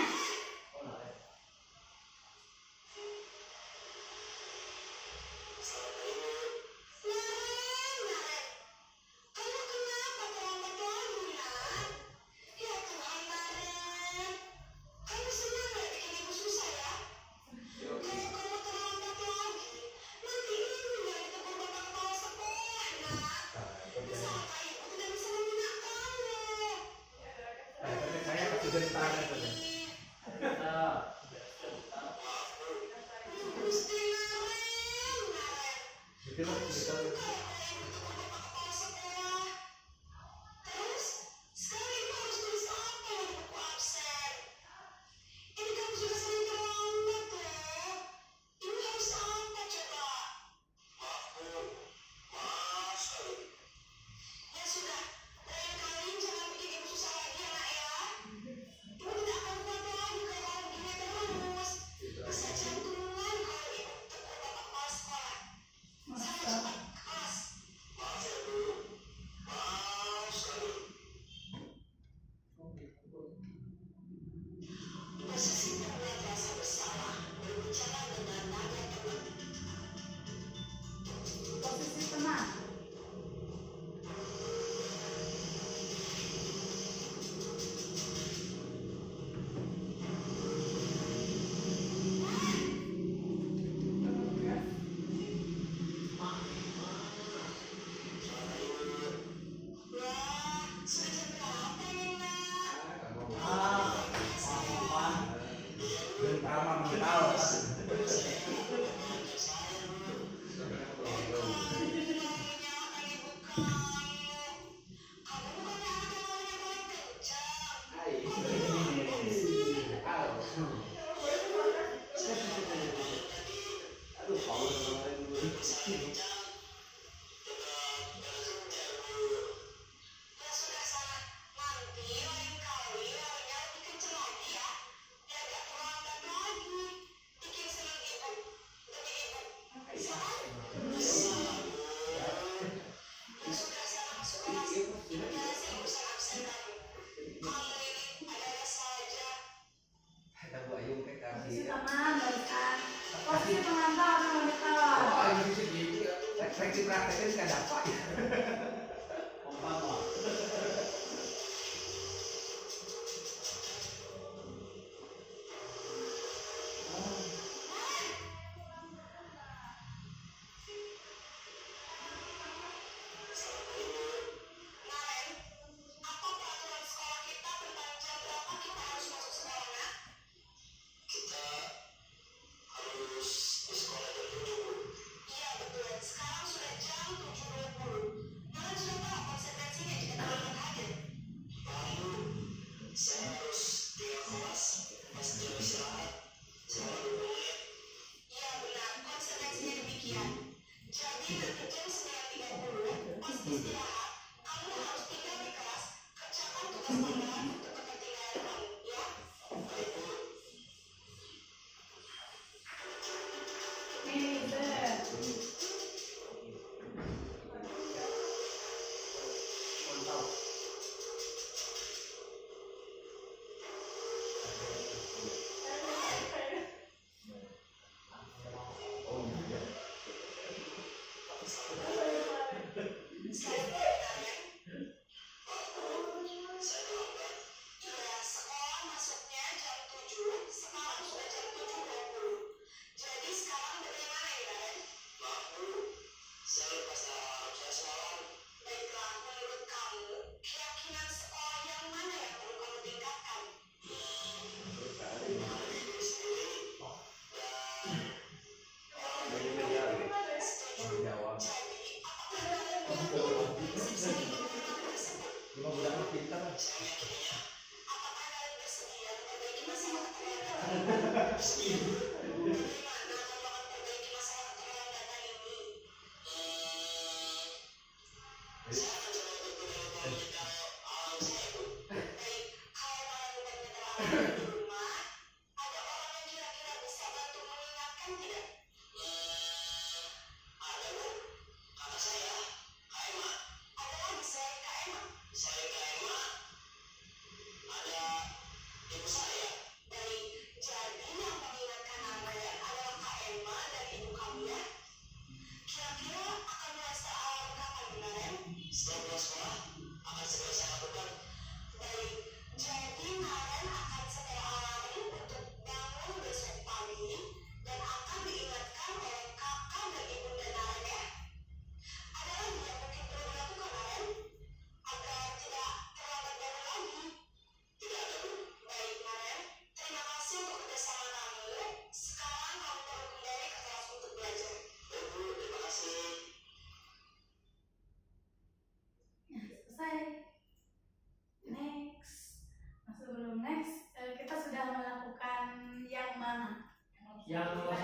Yang nomor 1.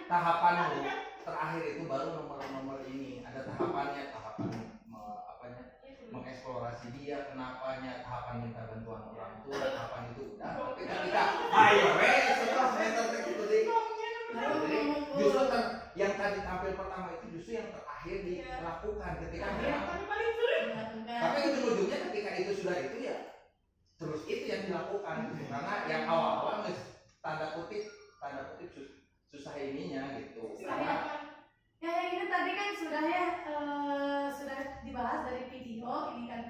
Tahapan terakhir itu baru nomor-nomor ini. Ada tahapannya, tahapan mengeksplorasi dia, kenapanya, tahapan minta bantuan orang tua, tahapan itu udah. Tapi ketika ayo setelah semester gitu deh. Jadi justru yang tadi tampil pertama itu justru yang terakhir dilakukan ketika tapi ujung-ujungnya ketika itu sudah itu ya terus itu yang dilakukan karena yang awal-awal tanda kutip susah ininya gitu. Karena ya ini tadi kan sudah sudah dibahas dari video ini kan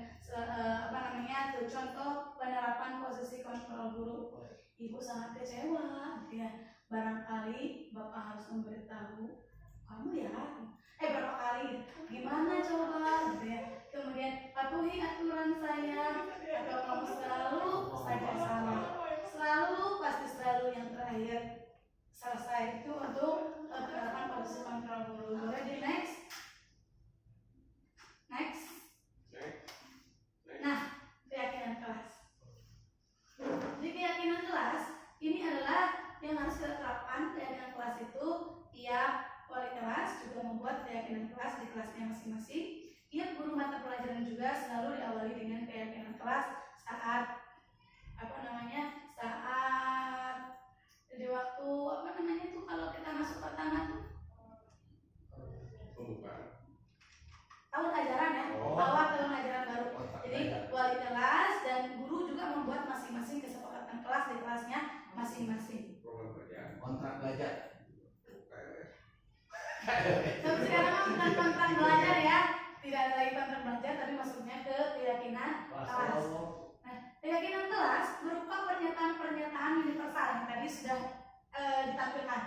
contoh penerapan posisi kontrol guru. Ibu sangat kecewa gitu ya. Barangkali Bapak harus memberitahu kamu ya berapa kali gimana coba gitu ya. Kemudian patuhi aturan saya atau kamu selalu saja salah, selalu yang terakhir selesai itu untuk penerapan posisi kontrol guru. Boleh di next. Nah, keyakinan kelas. Jadi keyakinan kelas ini adalah yang harus kita terapkan. Keyakinan kelas itu tiap wali kelas juga membuat keyakinan kelas di kelasnya masing-masing. Tiap guru mata pelajaran juga selalu diawali dengan keyakinan kelas saat di waktu kalau kita masuk pertama tuh tahun ajaran ya, awal tahun ajaran baru. Jadi wali kelas dan guru juga membuat masing-masing kesepakatan kelas di kelasnya masing-masing. Kontrak belajar. Tapi sekarang bukan kontrak belajar ya, tidak ada lagi kontrak belajar, tapi maksudnya ke keyakinan kelas. Nah, keyakinan kelas berupa pernyataan-pernyataan universal yang tadi sudah ditampilkan.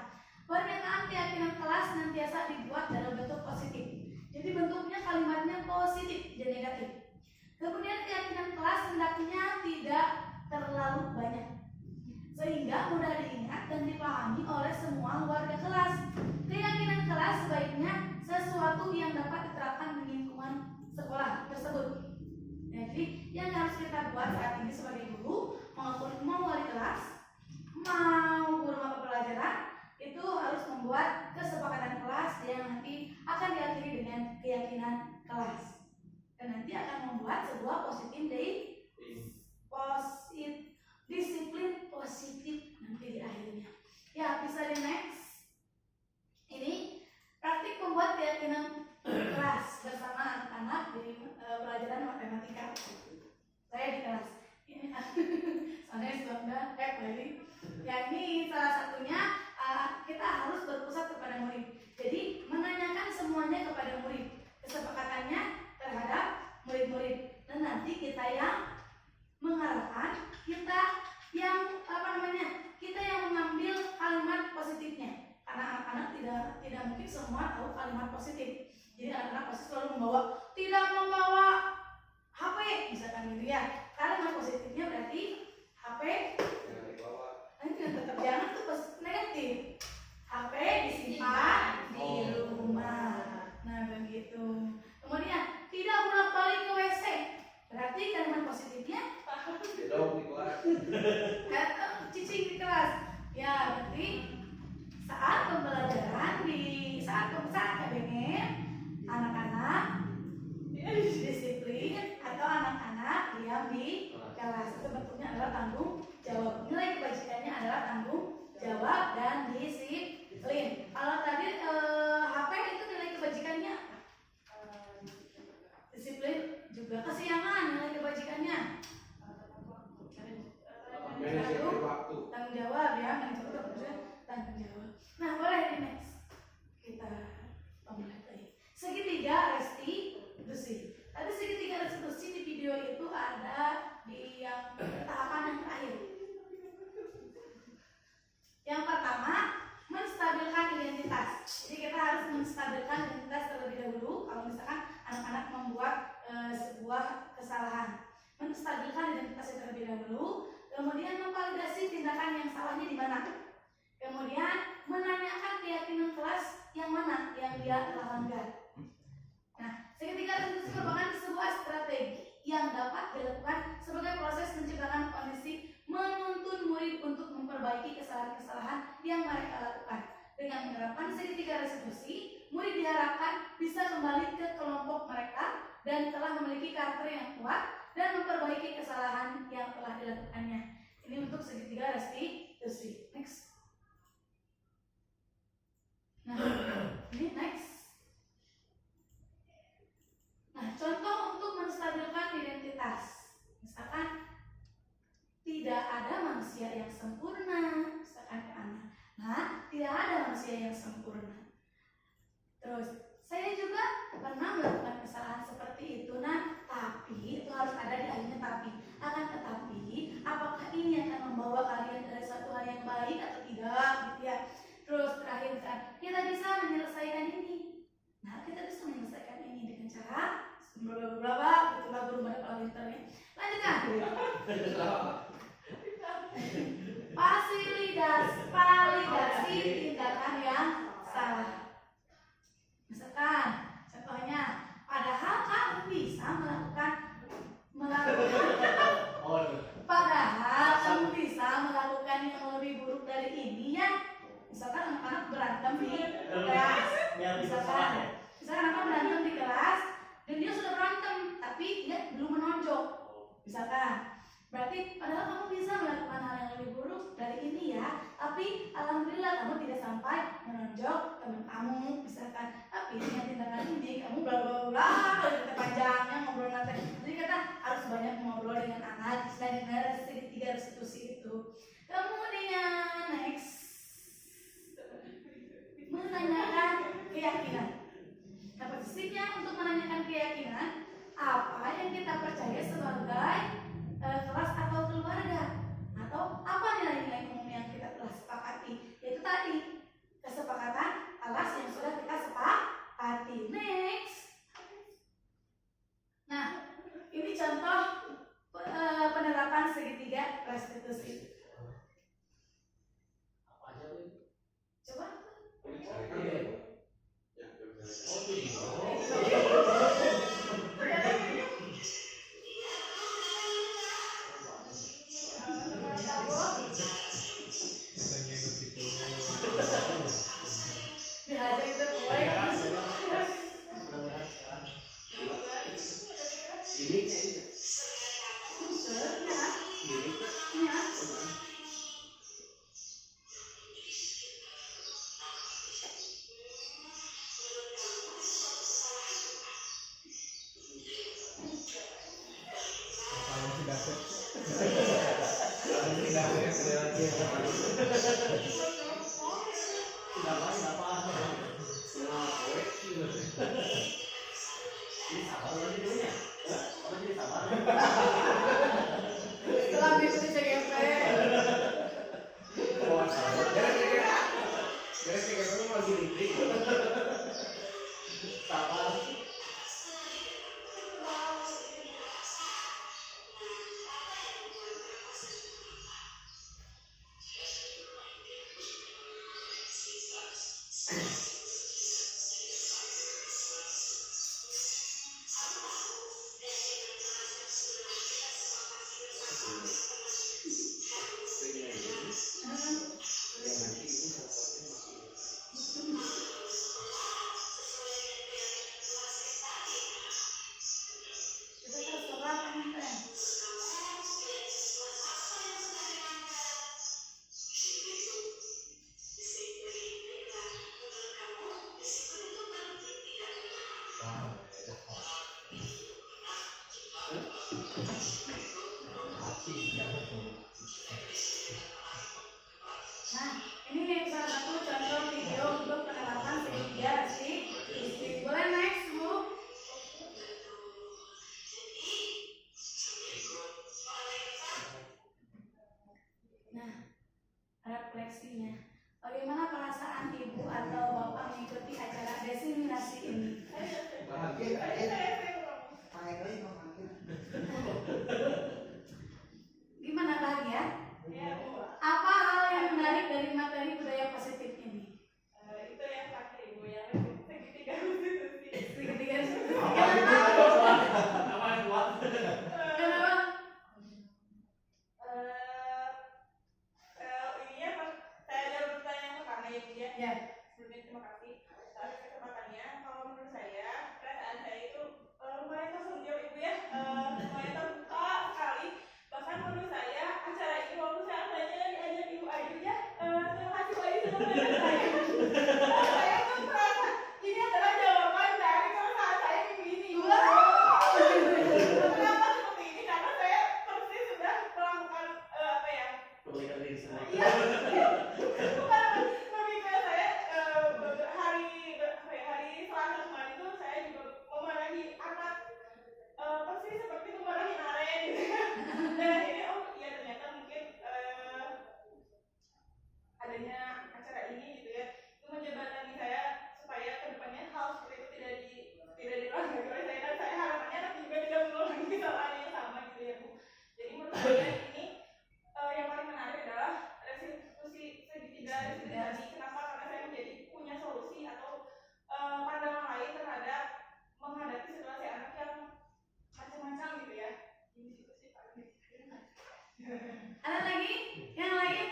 Pernyataan keyakinan kelas senantiasa dibuat dalam bentuk positif. Jadi bentuknya kalimatnya positif dan negatif. Kemudian keyakinan kelas hendaknya tidak terlalu banyak sehingga mudah diingat dan dipahami oleh semua warga kelas. Keyakinan kelas sebaiknya sesuatu yang dapat diterapkan di lingkungan sekolah tersebut. Jadi yang harus kita buat saat ini sebagai guru maupun mau wali kelas, mau guru mata pelajaran itu harus membuat kesepakatan kelas yang nanti akan diakhiri dengan keyakinan kelas. sebuah disiplin positif nanti di akhirnya. Ya, bisa di next. Ini praktik membuat keyakinan kelas bersama anak-anak di pelajaran matematika. Saya di kelas ini soalnya sudah lagi. Ya, ini salah satunya kita harus berpusat kepada murid. Jadi menanyakan semuanya kepada murid, kesepakatannya terhadap murid-murid, dan nanti kita yang mengarahkan, kita yang mengambil kalimat positifnya, karena anak-anak tidak mungkin semua tahu kalimat positif. Jadi anak-anak pasti selalu tidak membawa HP misalkan gitu ya. Kalimat positifnya berarti HP tetap jangan tuh negatif. HP disimpan di rumah. Nah begitu. Kemudian tidak bolak-balik ke WC. Berarti kalimat positifnya cicing di kelas. Ya berarti saat pembelajaran saat KBM, anak-anak disiplin atau anak-anak diam di kelas. Itu bentuknya adalah tanggung jawab. Nilai kebajikannya adalah tanggung jawab dan disiplin. Kalau tadi HP itu nilai kebajikannya disiplin juga. Kesiangan nilai kebajikannya tanggung jawab ya, tanggung jawab. Nah boleh di next kita mulai. Segitiga restitusi. Tadi segitiga restitusi di video itu ada di yang tahapan yang terakhir. Yang pertama, menstabilkan identitas. Jadi kita harus menstabilkan identitas terlebih dahulu. Kalau misalkan anak-anak membuat sebuah kesalahan, menstabilkan identitas terlebih dahulu. Kemudian memvalidasi tindakan yang salahnya di mana. Kemudian menanyakan keyakinan kelas yang mana yang dia telah langgar. Nah, segitiga restitusi merupakan sebuah strategi yang dapat dilakukan sebagai proses menciptakan kondisi menuntun murid untuk memperbaiki kesalahan-kesalahan yang mereka lakukan. Dengan menerapkan segitiga restitusi, murid diharapkan bisa kembali ke kelompok mereka dan telah memiliki karakter yang kuat dan memperbaiki kesalahan yang telah dilakukannya. Ini untuk segitiga restitusi. Next. Nah, ini next. Nah, contoh untuk menstabilkan identitas. Misalkan tidak ada manusia yang sempurna, misalkan ke anak. Nah, tidak ada manusia yang sempurna. Terus, saya juga pernah melakukan kesalahan seperti itu. Nah, tapi itu harus ada di akhirnya tapi. Akan tetapi, apakah ini akan membawa kalian dari suatu hal yang baik atau tidak, gitu ya. Terus terakhir kan, kita bisa menyelesaikan ini. Nah, kita bisa menyelesaikan ini dengan cara berapa itulah belum ada kalau internet. Lanjutkan. Validasi tindakan yang salah. Misalkan, contohnya, padahal kamu bisa melakukan yang lebih buruk dari ini ya. Misalkan anak-anak berantem di kelas. Misalkan anak berantem di kelas dan dia sudah berantem tapi dia belum menonjok. Misalkan, berarti padahal kamu bisa melakukan hal yang lebih buruk dari ini ya, tapi alhamdulillah kamu tidak sampai menonjok teman kamu misalkan. Tapi dengan tindakan ini kamu bla bla bla, kita panjangnya ngobrol nanti. Jadi kita harus banyak ngobrol dengan anak selain dari segitiga restitusi itu. Kemudian next, menanyakan keyakinan. Nah, posisinya untuk menanyakan keyakinan, apa yang kita percaya sebagai kelas atau keluarga, atau apa nilai-nilai umum yang kita telah sepakati, yaitu tadi kesepakatan kelas yang sudah kita sepakati. Next. Nah, ini contoh penerapan segitiga restitusi. Coba. Ini Jadi sabar lagi dulunya. Apa jadi sabar? Setelah mengikuti CGP. Beres kayak gitu lagi ribet. Sabar. Kita terserah kan. Nah, ini salah satu contoh video untuk penerapan segitiga resi. Boleh next, Bu? Nah, refleksinya. Bagaimana perasaan ibu atau bapak mengikuti acara desimilasi ini? Gimana bahagia? Apa hal yang menarik dari materi budaya positif ini? Itu yang terakhir ibu yang segitiga konstitusi. Segitiga resi. Apa yang kuat? Kenapa? Ininya pas saya ada pertanyaan pertama ya Bu ya. Ya. Sebelumnya terima kasih atas kesempatannya. Kalau menurut saya perasaan saya itu lumayan tersentuh ibu ya, lumayan terbuka sekali. Bahkan menurut saya acara ini walaupun saya asalnya diajak ibu Ayu ya, terima kasih Bu Ayu sudah mengajak saya. Saya tuh merasa ini adalah jawaban dari perasaan saya minggu ini. Kenapa seperti ini? Karena saya persis sudah melakukan apa ya? Kebaikan diri sendiri. Iya. Bukan lebih ke saya hari Selasa kemarin itu saya juga memarahi anak persis seperti memarahi Naren gitu ya. Dan akhirnya oh iya ternyata mungkin adanya acara ini gitu ya itu menjembatani saya supaya kedepannya hal seperti itu tidak diulangi oleh saya dan saya harapannya anak juga tidak mengulangi kesalahan yang sama gitu ya Bu. Jadi menurut saya ini yang paling menarik adalah restitusi segitiga restitusi. Kenapa? Karena saya punya solusi atau pandangan lain terhadap menghadapi situasi anak yang macam-macam gitu ya. Ini situ sih Pak. Ada lagi? Yang lain?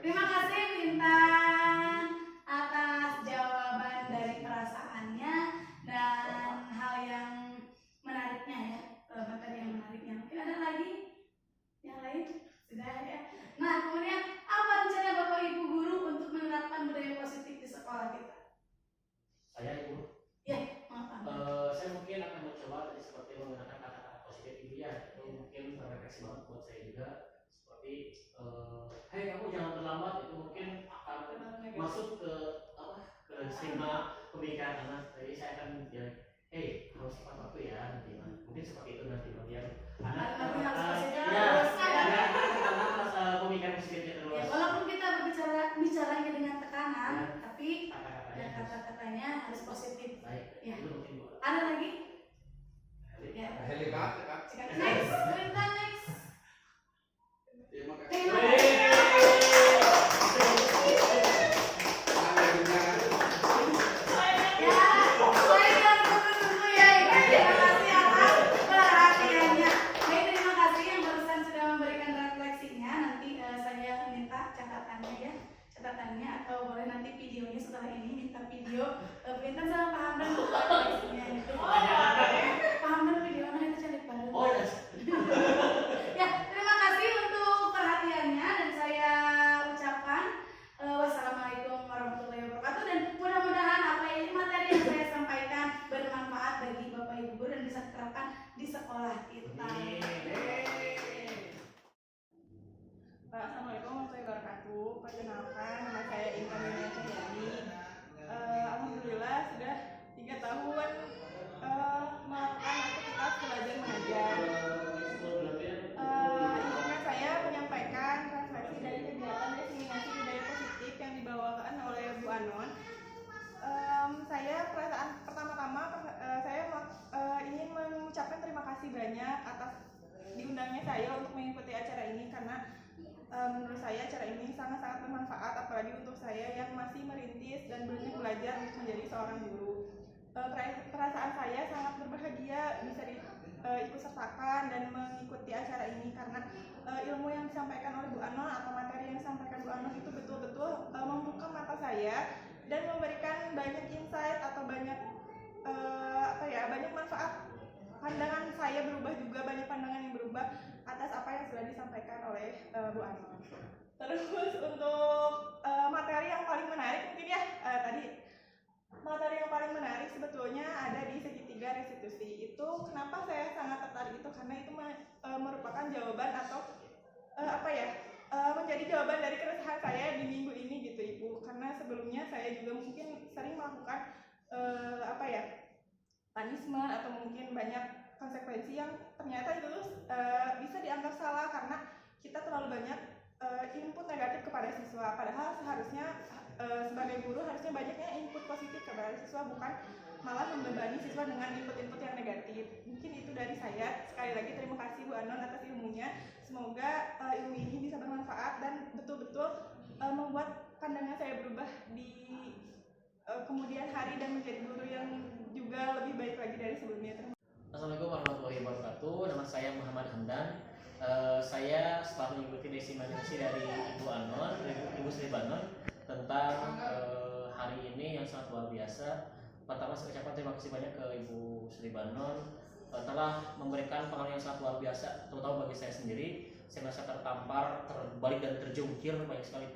Terima kasih Bintang atas jawaban dari perasaannya dan hal yang menariknya ya, materi yang menariknya. Mungkin ada lagi? Yang lain? Sudah ya. Nah, kemudian apa rencana Bapak Ibu guru untuk menerapkan budaya positif di sekolah kita? Saya ibu. Ya, maaf. Saya mungkin akan mencoba tadi seperti menggunakan kata-kata positif itu ya. Itu mungkin refleksi banget buat saya juga. Seperti, hei kamu jangan terlambat. Itu mungkin akan masuk ke skema pemikiran anak. Jadi saya akan bilang, hei harus cepat waktu ya nanti. Mungkin seperti itu nanti bagian anak. Pemikiran positifnya Ya, terus. walaupun kita bicaranya dengan tekanan, tapi Kata-katanya harus kata-katanya harus positif. baik. Ya. Itu mungkin Bu. Ada lagi? Ya. Helikopter. Next, Bintang next. Terima kasih. Terima kasih. Ya, saya senangnya saya untuk mengikuti acara ini karena menurut saya acara ini sangat-sangat bermanfaat, apalagi untuk saya yang masih merintis dan belum belajar untuk menjadi seorang guru. Perasaan saya sangat berbahagia bisa ikut sertakan dan mengikuti acara ini karena ilmu yang disampaikan oleh Bu Anon atau materi yang disampaikan Bu Anon itu betul-betul membuka mata saya dan memberikan banyak insight atau banyak banyak manfaat. Pandangan saya berubah juga, banyak pandangan yang berubah atas apa yang sudah disampaikan oleh Bu Anon. Terus untuk materi yang paling menarik mungkin ya tadi materi yang paling menarik sebetulnya ada di segitiga restitusi. Itu kenapa saya sangat tertarik itu karena itu merupakan jawaban atau menjadi jawaban dari keresahan saya di minggu ini gitu Ibu. Karena sebelumnya saya juga mungkin sering melakukan punishment atau mungkin banyak konsekuensi yang ternyata itu bisa dianggap salah karena kita terlalu banyak input negatif kepada siswa. Padahal seharusnya sebagai guru harusnya banyaknya input positif kepada siswa, bukan malah membebani siswa dengan input-input yang negatif. Mungkin itu dari saya. Sekali lagi terima kasih Bu Anon atas ilmunya. Semoga ilmu ini bisa bermanfaat dan betul-betul membuat pandangan saya berubah di kemudian hari dan menjadi guru yang juga lebih baik lagi dari sebelumnya. Assalamualaikum warahmatullahi wabarakatuh. Nama saya Muhammad Hamdan. Saya setelah mengikuti desiminasi dari Ibu Anon, Ibu Sri Banon tentang hari ini yang sangat luar biasa. Pertama saya ucapkan terima kasih banyak ke Ibu Sri Banon telah memberikan pengalaman yang sangat luar biasa, terutama bagi saya sendiri. Saya merasa tertampar, terbalik dan terjungkir banyak sekali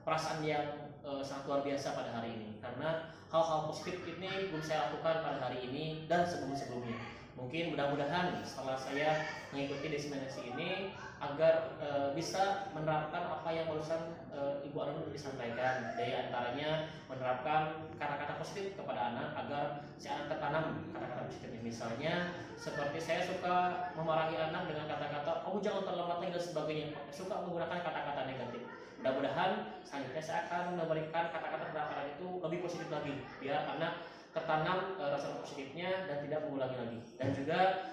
perasaan yang sangat luar biasa pada hari ini. Karena hal-hal positif ini belum saya lakukan pada hari ini dan sebelum-sebelumnya. Mungkin mudah-mudahan setelah saya mengikuti desiminasi ini agar bisa menerapkan apa yang barusan Ibu Anon disampaikan. Dari antaranya menerapkan kata-kata positif kepada anak agar si anak tertanam kata-kata positifnya. Misalnya seperti saya suka memarahi anak dengan kata-kata kamu jangan terlambat lagi dan sebagainya. Suka menggunakan kata-kata negatif. Mudah-mudahan selanjutnya saya akan memberikan kata-kata terhadap anak itu lebih positif lagi, biar anak tertanam rasa positifnya dan tidak mengulangi lagi. Dan juga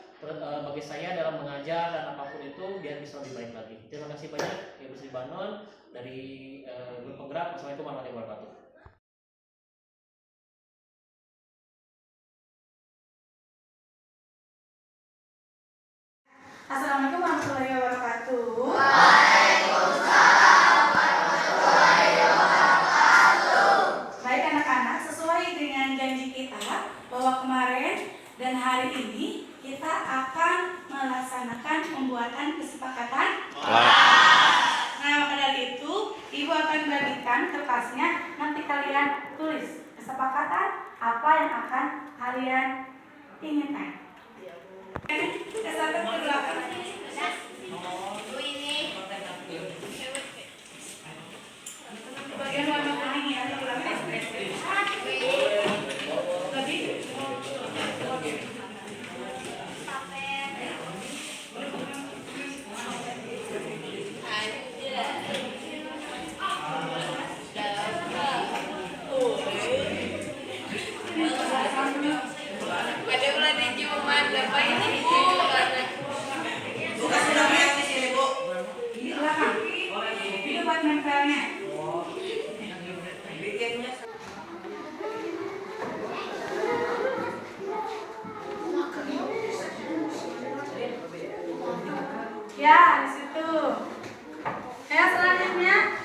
bagi saya dalam mengajar dan apapun itu biar bisa lebih baik lagi. Terima kasih banyak Ibu Sri Banon dari grup penggerak. Wassalamualaikum warahmatullahi wabarakatuh. Assalamualaikum warahmatullahi wabarakatuh. Baik anak-anak, sesuai dengan janji kita bahwa kemarin dan hari ini kita akan melaksanakan pembuatan kesepakatan. Nah, maka dari itu Ibu akan bagikan kertasnya, nanti kalian tulis kesepakatan apa yang akan kalian inginkan. Kita sampai ke belakang. Bagian warna kuning ya di belakang. Itu buat nempelnya. Ya, di situ. Ya, selanjutnya.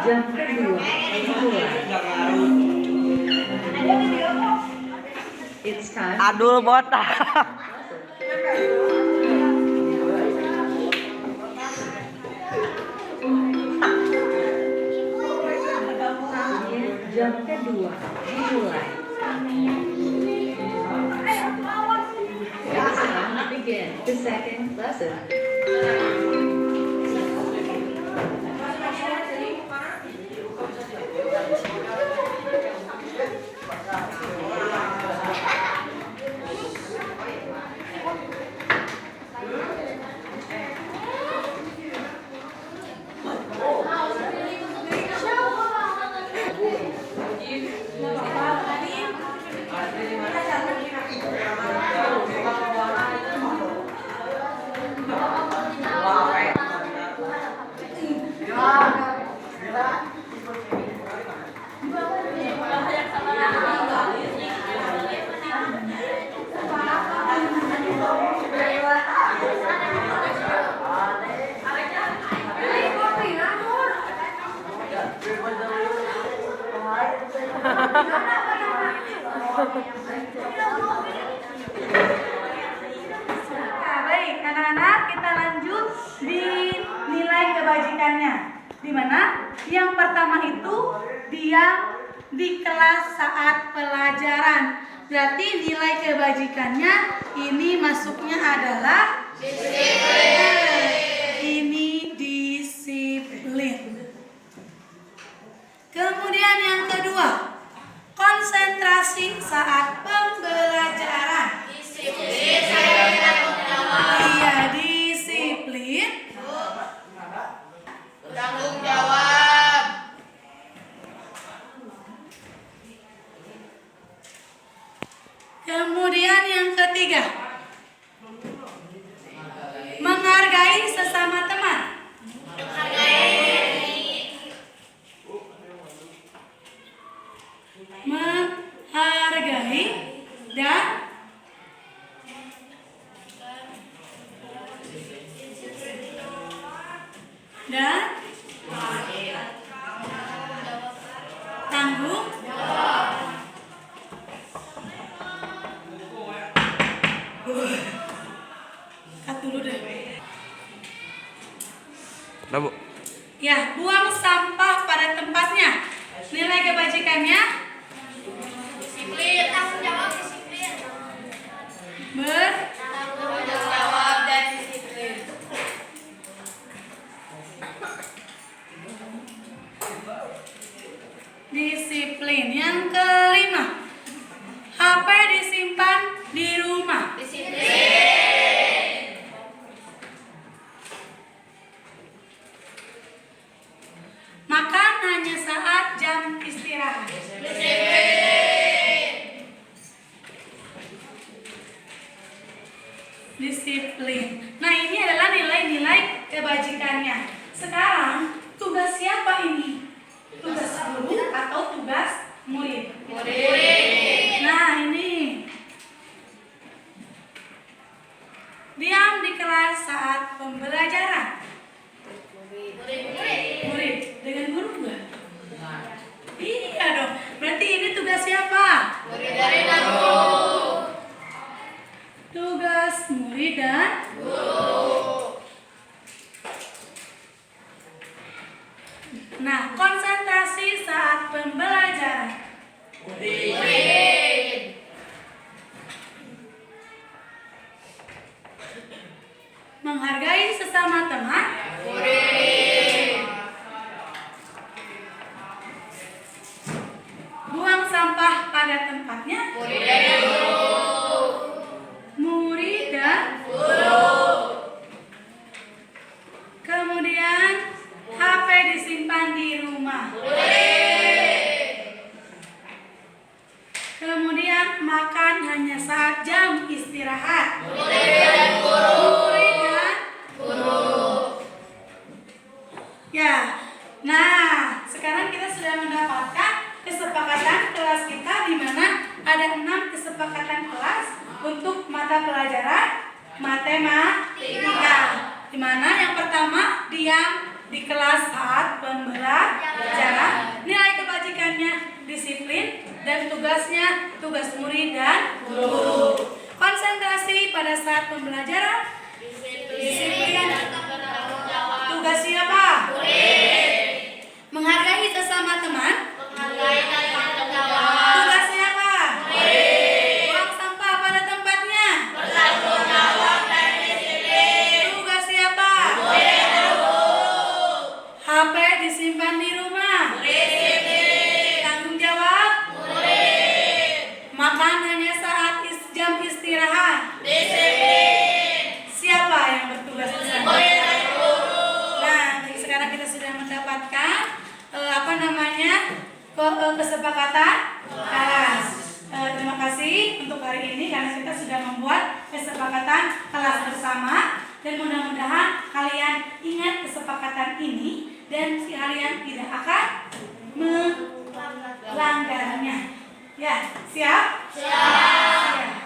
Jam kedua dimulai. It's time. Adul botak. Jam kedua dimulai. begin the second lesson. Nah, baik, anak-anak, kita lanjut di nilai kebajikannya. Di mana? Yang pertama itu diam di kelas saat pelajaran. Berarti nilai kebajikannya ini masuknya adalah ini disiplin. Kemudian yang kedua, konsentrasi saat pembelajaran. Iya, disiplin. Tanggung jawab. Kemudian yang ketiga, menghargai sesama teman. Menghargai dan tanggung cut dulu deh. Bu. Ya, buang sampah pada tempatnya. Nilai kebajikannya Disiplin, tanggung jawab, disiplin. Tanggung jawab dan disiplin. disiplin. Yang kelima, HP disimpan di rumah. Disiplin. Makan hanya saat jam istirahat. Disiplin. Nah, ini adalah nilai-nilai kebajikannya. Sekarang, tugas siapa ini? Tugas guru atau tugas murid? Nah, ini. Diam di kelas saat pembelajaran. Murid. Dengan guru enggak? Iya dong. Berarti ini tugas siapa? Tugas murid dan nah, konsentrasi saat pembelajaran. Menghargai sesama teman. Buang sampah pada tempatnya. Murid dan kemudian HP disimpan di rumah. Kemudian makan hanya saat jam istirahat. Murid dan ya. Nah, sekarang kita sudah mendapatkan kesepakatan kelas kita di mana ada 6 kesepakatan kelas untuk mata pelajaran matematika. Di mana yang pertama diam di kelas saat pembelajaran. Nilai kebajikannya disiplin dan tugasnya tugas murid dan guru. Konsentrasi pada saat pembelajaran. Disiplin. Tugas siapa? Menghargai sesama teman. Tugasnya apa? Buang sampah pada tempatnya. Tanggung jawab dan kesepakatan kelas. Terima kasih untuk hari ini karena kita sudah membuat kesepakatan kelas bersama dan mudah-mudahan kalian ingat kesepakatan ini dan kalian tidak akan melanggarnya. Ya, siap? Siap.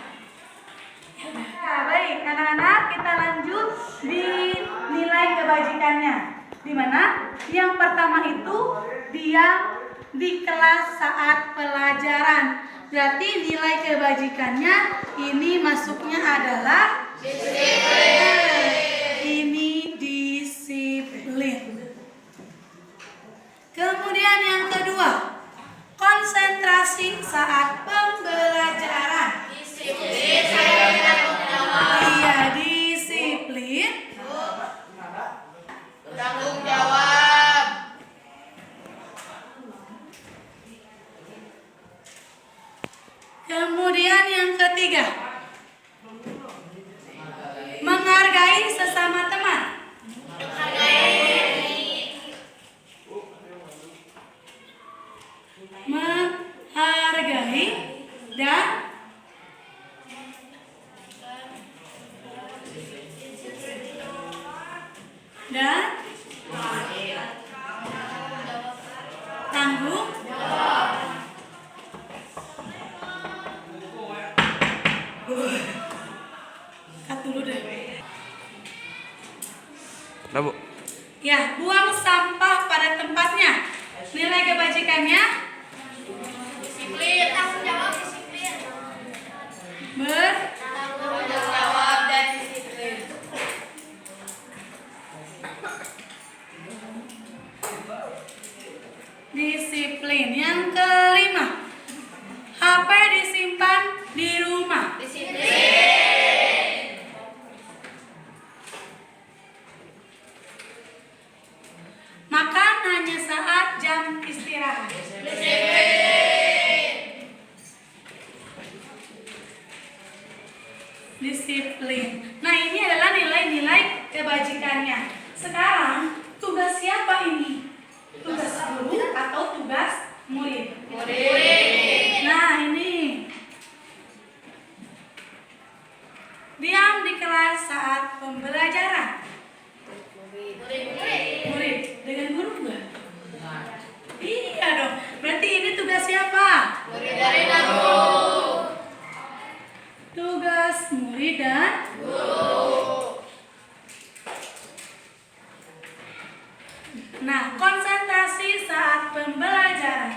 Ya, baik, anak-anak, kita lanjut di nilai kebajikannya. Di mana? Yang pertama itu diam di kelas saat pelajaran. Berarti nilai kebajikannya ini masuknya adalah disiplin. Ini disiplin. Kemudian yang kedua, konsentrasi saat pembelajaran. Disiplin. Iya, disiplin. Tanggung jawab. Kemudian yang ketiga, menghargai sesama teman. Menghargai dan tanggung cut dulu deh. Bu. Ya, buang sampah pada tempatnya. Nilai kebajikannya Disiplin, tanggung jawab, disiplin. Tanggung jawab dan disiplin. disiplin. Yang kelima, HP disimpan di rumah. Disiplin. Makan hanya saat jam istirahat. Disiplin. Nah, ini adalah nilai-nilai kebajikannya. Sekarang tugas siapa ini? Tugas guru atau tugas murid? Nah, ini diam di kelas saat pembelajaran. Murid dengan guru enggak? Iya dong. Berarti ini tugas siapa? Tugas murid dan guru. Nah, konsentrasi saat pembelajaran.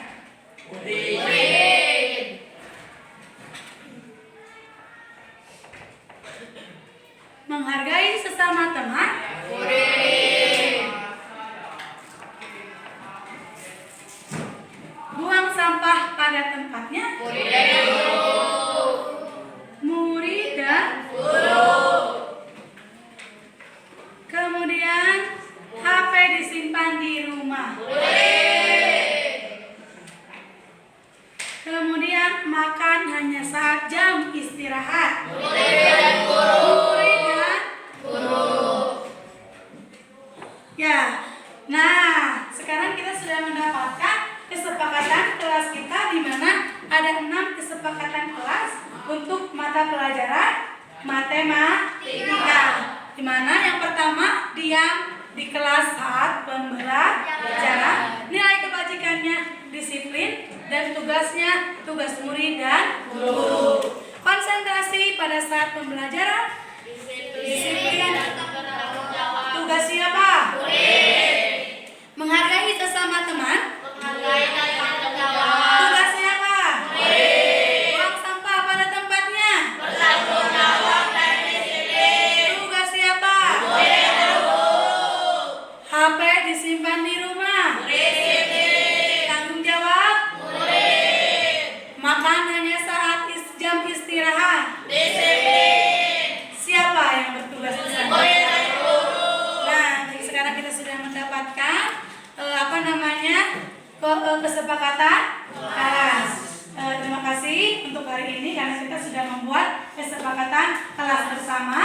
Menghargai sesama teman. Buang sampah pada tempatnya. Murid dan guru. Kemudian HP disimpan di rumah. Kemudian makan hanya saat jam istirahat. Murid dan guru. Ya. Nah, sekarang kita sudah mendapatkan kesepakatan kelas kita di mana ada 6 kesepakatan kelas untuk mata pelajaran matematika. Di mana yang pertama diam di kelas saat pembelajaran. Nilai kebajikannya disiplin dan tugasnya tugas murid dan guru. Konsentrasi pada saat pembelajaran. Disiplin. Tugas siapa? Menghargai sesama teman. Tugas siapa? Buang sampah pada tempatnya. Tugas siapa? HP disimpan di rumah. Tanggung jawab. Makan hanya saat jam istirahat. Siapa yang bertugas di sana? Nah, sekarang kita sudah mendapatkan kesepakatan kelas. Terima kasih untuk hari ini karena kita sudah membuat kesepakatan kelas bersama